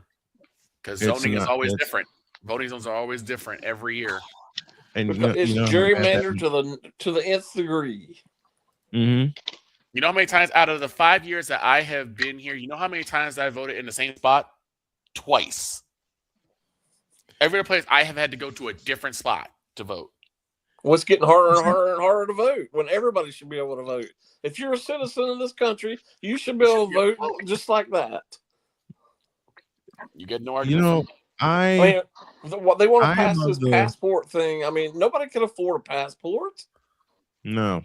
Because zoning is always different. Voting zones are always different every year. And it's gerrymandered to the nth degree. Mm-hmm. You know how many times out of the 5 years that I have been here, you know how many times I voted in the same spot? Twice. Every other place I have had to go to a different spot to vote. What's getting harder and harder and harder to vote when everybody should be able to vote? If you're a citizen of this country, you should be able to vote just like that. You get no argument. They want to pass this passport thing. I mean, nobody can afford a passport. No,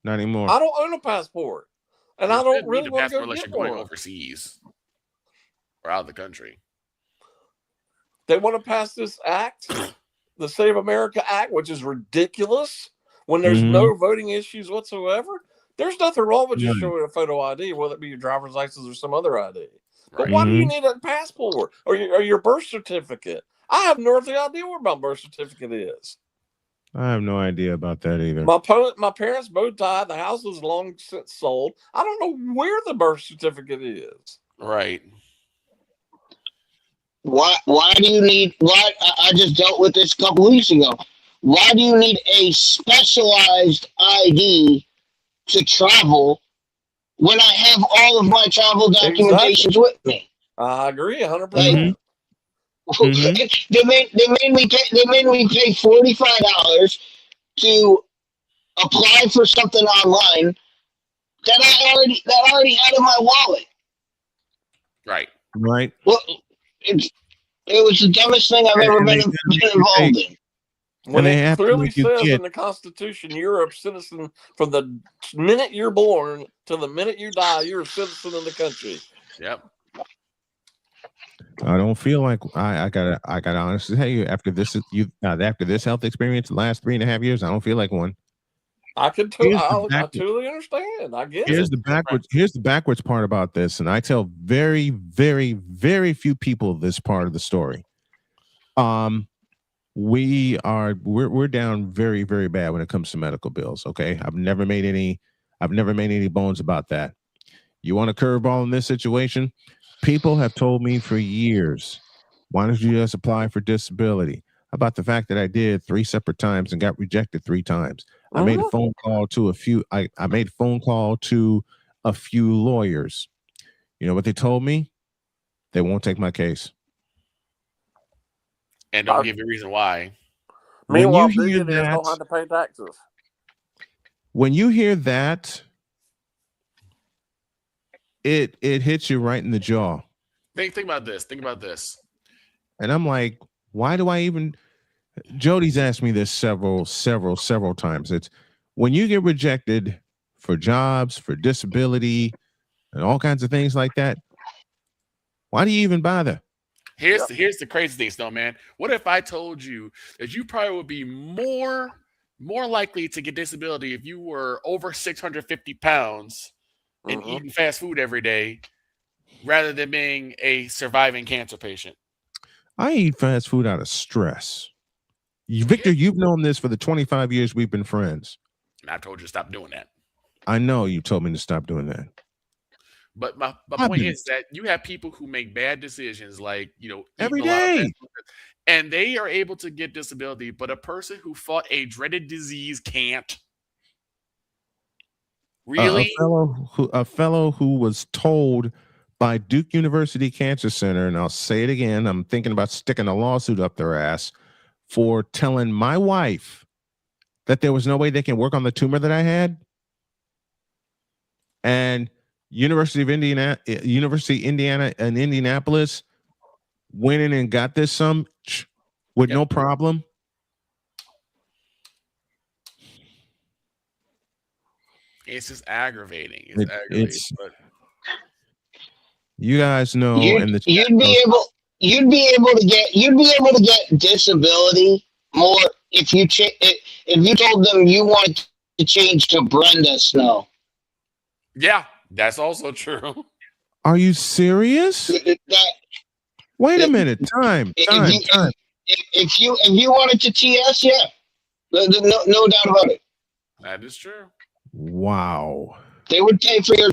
not anymore. I don't own a passport, and I don't really want to go get one. Going overseas or out of the country. They want to pass this act, the Save America Act, which is ridiculous when there's no voting issues whatsoever. There's nothing wrong with just showing a photo ID, whether it be your driver's license or some other ID. But why do you need a passport or your birth certificate? I have no idea what my birth certificate is. I have no idea about that either. My parents both died. The house was long since sold. I don't know where the birth certificate is. Right. Why do you need? Why I just dealt with this a couple weeks ago. Why do you need a specialized ID to travel when I have all of my travel documentations Exactly. with me? I agree 100%. Like, they made me pay $45 to apply for something online that I already had in my wallet. Right. Right. Well, it was the dumbest thing I've ever been involved in. When they it have to clearly make you says get- in the Constitution, you're a citizen from the minute you're born to the minute you die. You're a citizen of the country. Yep. I don't feel like I gotta honestly tell you after this health experience the last 3.5 years, I don't feel like one. I Here's the I backward- totally understand. I get Here's it. the backwards part about this, and I tell very, very, very few people this part of the story. We're down very, very bad when it comes to medical bills. Okay, I've never made any bones about that. You want a curveball in this situation? People have told me for years, why don't you just apply for disability? About the fact that I did 3 separate times and got rejected 3 times. I made a phone call to a few. I made a phone call to a few lawyers. You know what they told me? They won't take my case. And don't give you a reason why. Meanwhile, When you hear billionaires don't that- have to pay taxes. When you hear that, it hits you right in the jaw. Think about this. Think about this. And I'm like, why do I even? Jody's asked me this several times. It's when you get rejected for jobs, for disability, and all kinds of things like that. Why do you even bother? Here's the crazy thing, Snowman. What if I told you that you probably would be more likely to get disability if you were over 650 pounds and eating fast food every day, rather than being a surviving cancer patient? I eat fast food out of stress. Victor, you've known this for the 25 years we've been friends. And I've told you to stop doing that. I know you told me to stop doing that. But my point is that you have people who make bad decisions, like, Every eating a lot of day. fast food, and they are able to get disability, but a person who fought a dreaded disease can't. Really? A fellow who was told by Duke University Cancer Center, and I'll say it again, I'm thinking about sticking a lawsuit up their ass for telling my wife that there was no way they can work on the tumor that I had. And University of Indiana in Indianapolis went in and got this with no problem. It's just aggravating. It's aggravating. But You guys know, You'd be able to get disability more if you told them you wanted to change to Brenda Snow. yeah, that's also true. Are you serious? Wait a minute. Time. If you wanted to TS, yeah, no doubt about it. That is true. Wow. They would pay for your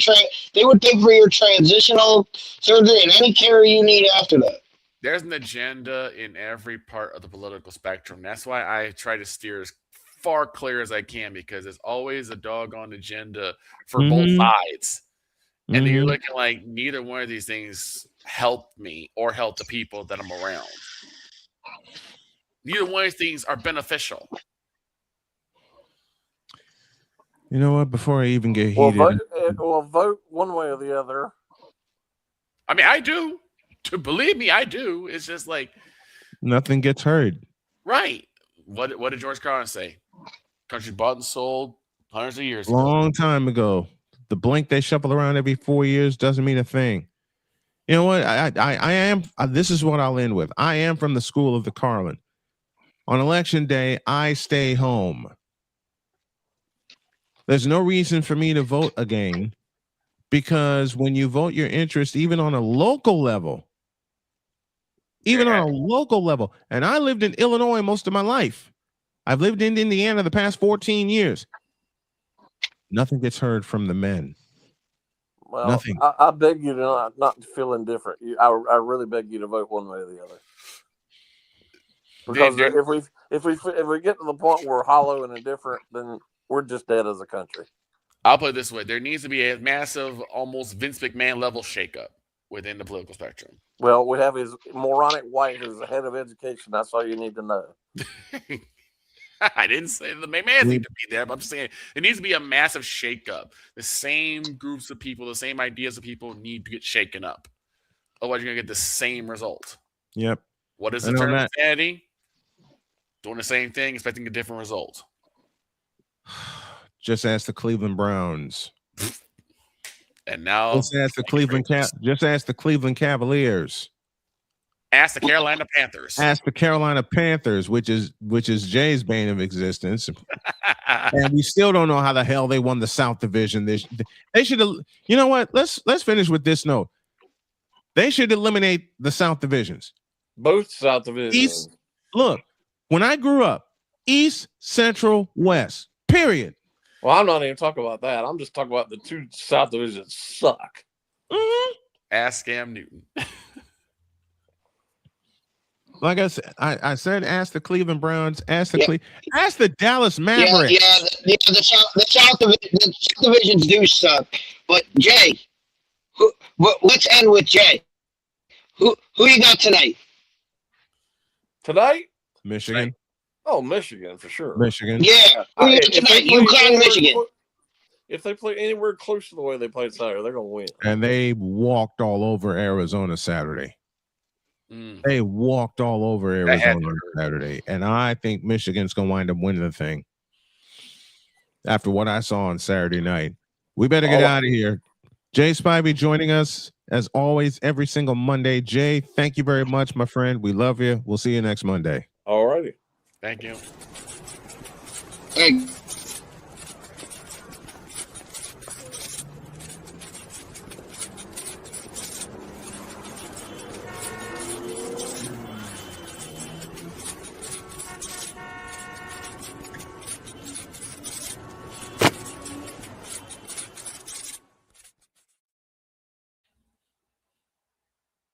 transitional surgery and any care you need after that. There's an agenda in every part of the political spectrum. That's why I try to steer as far clear as I can, because there's always a doggone agenda for both sides. And then you're looking like neither one of these things help me or help the people that I'm around. Neither one of these things are beneficial. You know what? Before I even get heated, Vote one way or the other. I mean, I do. To believe me, I do. It's just like nothing gets heard. Right. What did George Carlin say? Country bought and sold hundreds of years ago. Long time ago. The blank they shuffle around every 4 years doesn't mean a thing. You know what? I am. This is what I'll end with. I am from the school of the Carlin. On election day, I stay home. There's no reason for me to vote again, because when you vote your interest, even on a local level, and I lived in Illinois most of my life. I've lived in Indiana the past 14 years. Nothing gets heard from the men. Well, Nothing. I beg you to not feel indifferent. I really beg you to vote one way or the other. Because if we get to the point where we're hollow and indifferent, then we're just dead as a country. I'll put it this way: there needs to be a massive, almost Vince McMahon level shakeup within the political spectrum. Well, we have his moronic wife who's the head of education. That's all you need to know. I didn't say the McMahon need to be there, but I'm just saying there needs to be a massive shakeup. The same groups of people, the same ideas of people need to get shaken up. Otherwise, you're gonna get the same result. Yep. What is the term of insanity? Doing the same thing, expecting a different result. Just ask the Cleveland Browns. And now just ask the Cleveland Cavaliers. Ask the Carolina Panthers. Ask the Carolina Panthers, which is Jay's bane of existence. And we still don't know how the hell they won the South Division. They should have. You know what? Let's finish with this note. They should eliminate the South Divisions. Both South Divisions. Look, when I grew up, East, Central, West. Period. Well, I'm not even talking about that. I'm just talking about the two South Divisions suck. Mm-hmm. Ask Cam Newton. Like I said, I said, ask the Cleveland Browns, ask the Dallas Mavericks. The South Divisions do suck. But Jay, let's end with Jay. Who you got tonight? Tonight? Michigan. Oh, Michigan for sure. Michigan. Yeah. UConn, if they play anywhere close to the way they played Saturday, they're going to win. And they walked all over Arizona Saturday. They walked all over Arizona on Saturday. And I think Michigan's going to wind up winning the thing. After what I saw on Saturday night. We better get out of here. Jay Spivey joining us, as always, every single Monday. Jay, thank you very much, my friend. We love you. We'll see you next Monday. All righty. Thank you. Hey.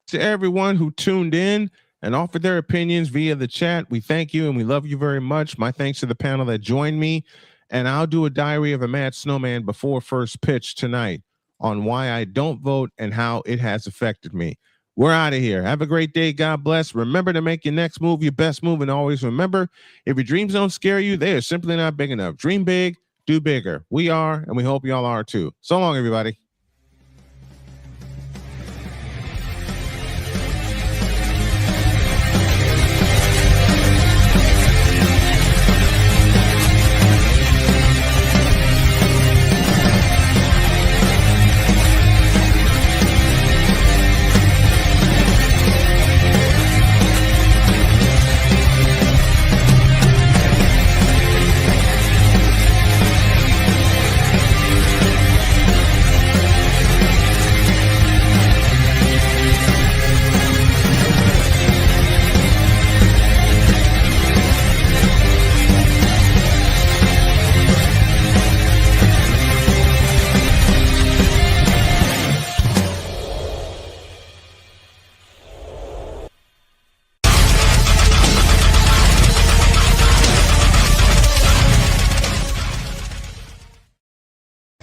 To everyone who tuned in and offered their opinions via the chat, we thank you and we love you very much. My thanks to the panel that joined me, and I'll do a diary of a mad snowman before first pitch tonight on why I don't vote and how it has affected me. We're out of here. Have a great day. God bless. Remember to make your next move your best move, and always remember, if your dreams don't scare you, they are simply not big enough. Dream big, do bigger. We are, and we hope y'all are too. So long, everybody.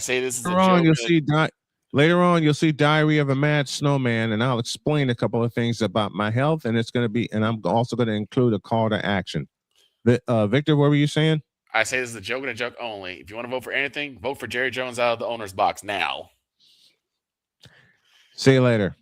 Say this is Later on, you'll see Diary of a Mad Snowman, and I'll explain a couple of things about my health, and it's going to be, and I'm also going to include a call to action. Victor, what were you saying? I say this is a joke and a joke only. If you want to vote for anything, vote for Jerry Jones out of the owner's box now. See you later.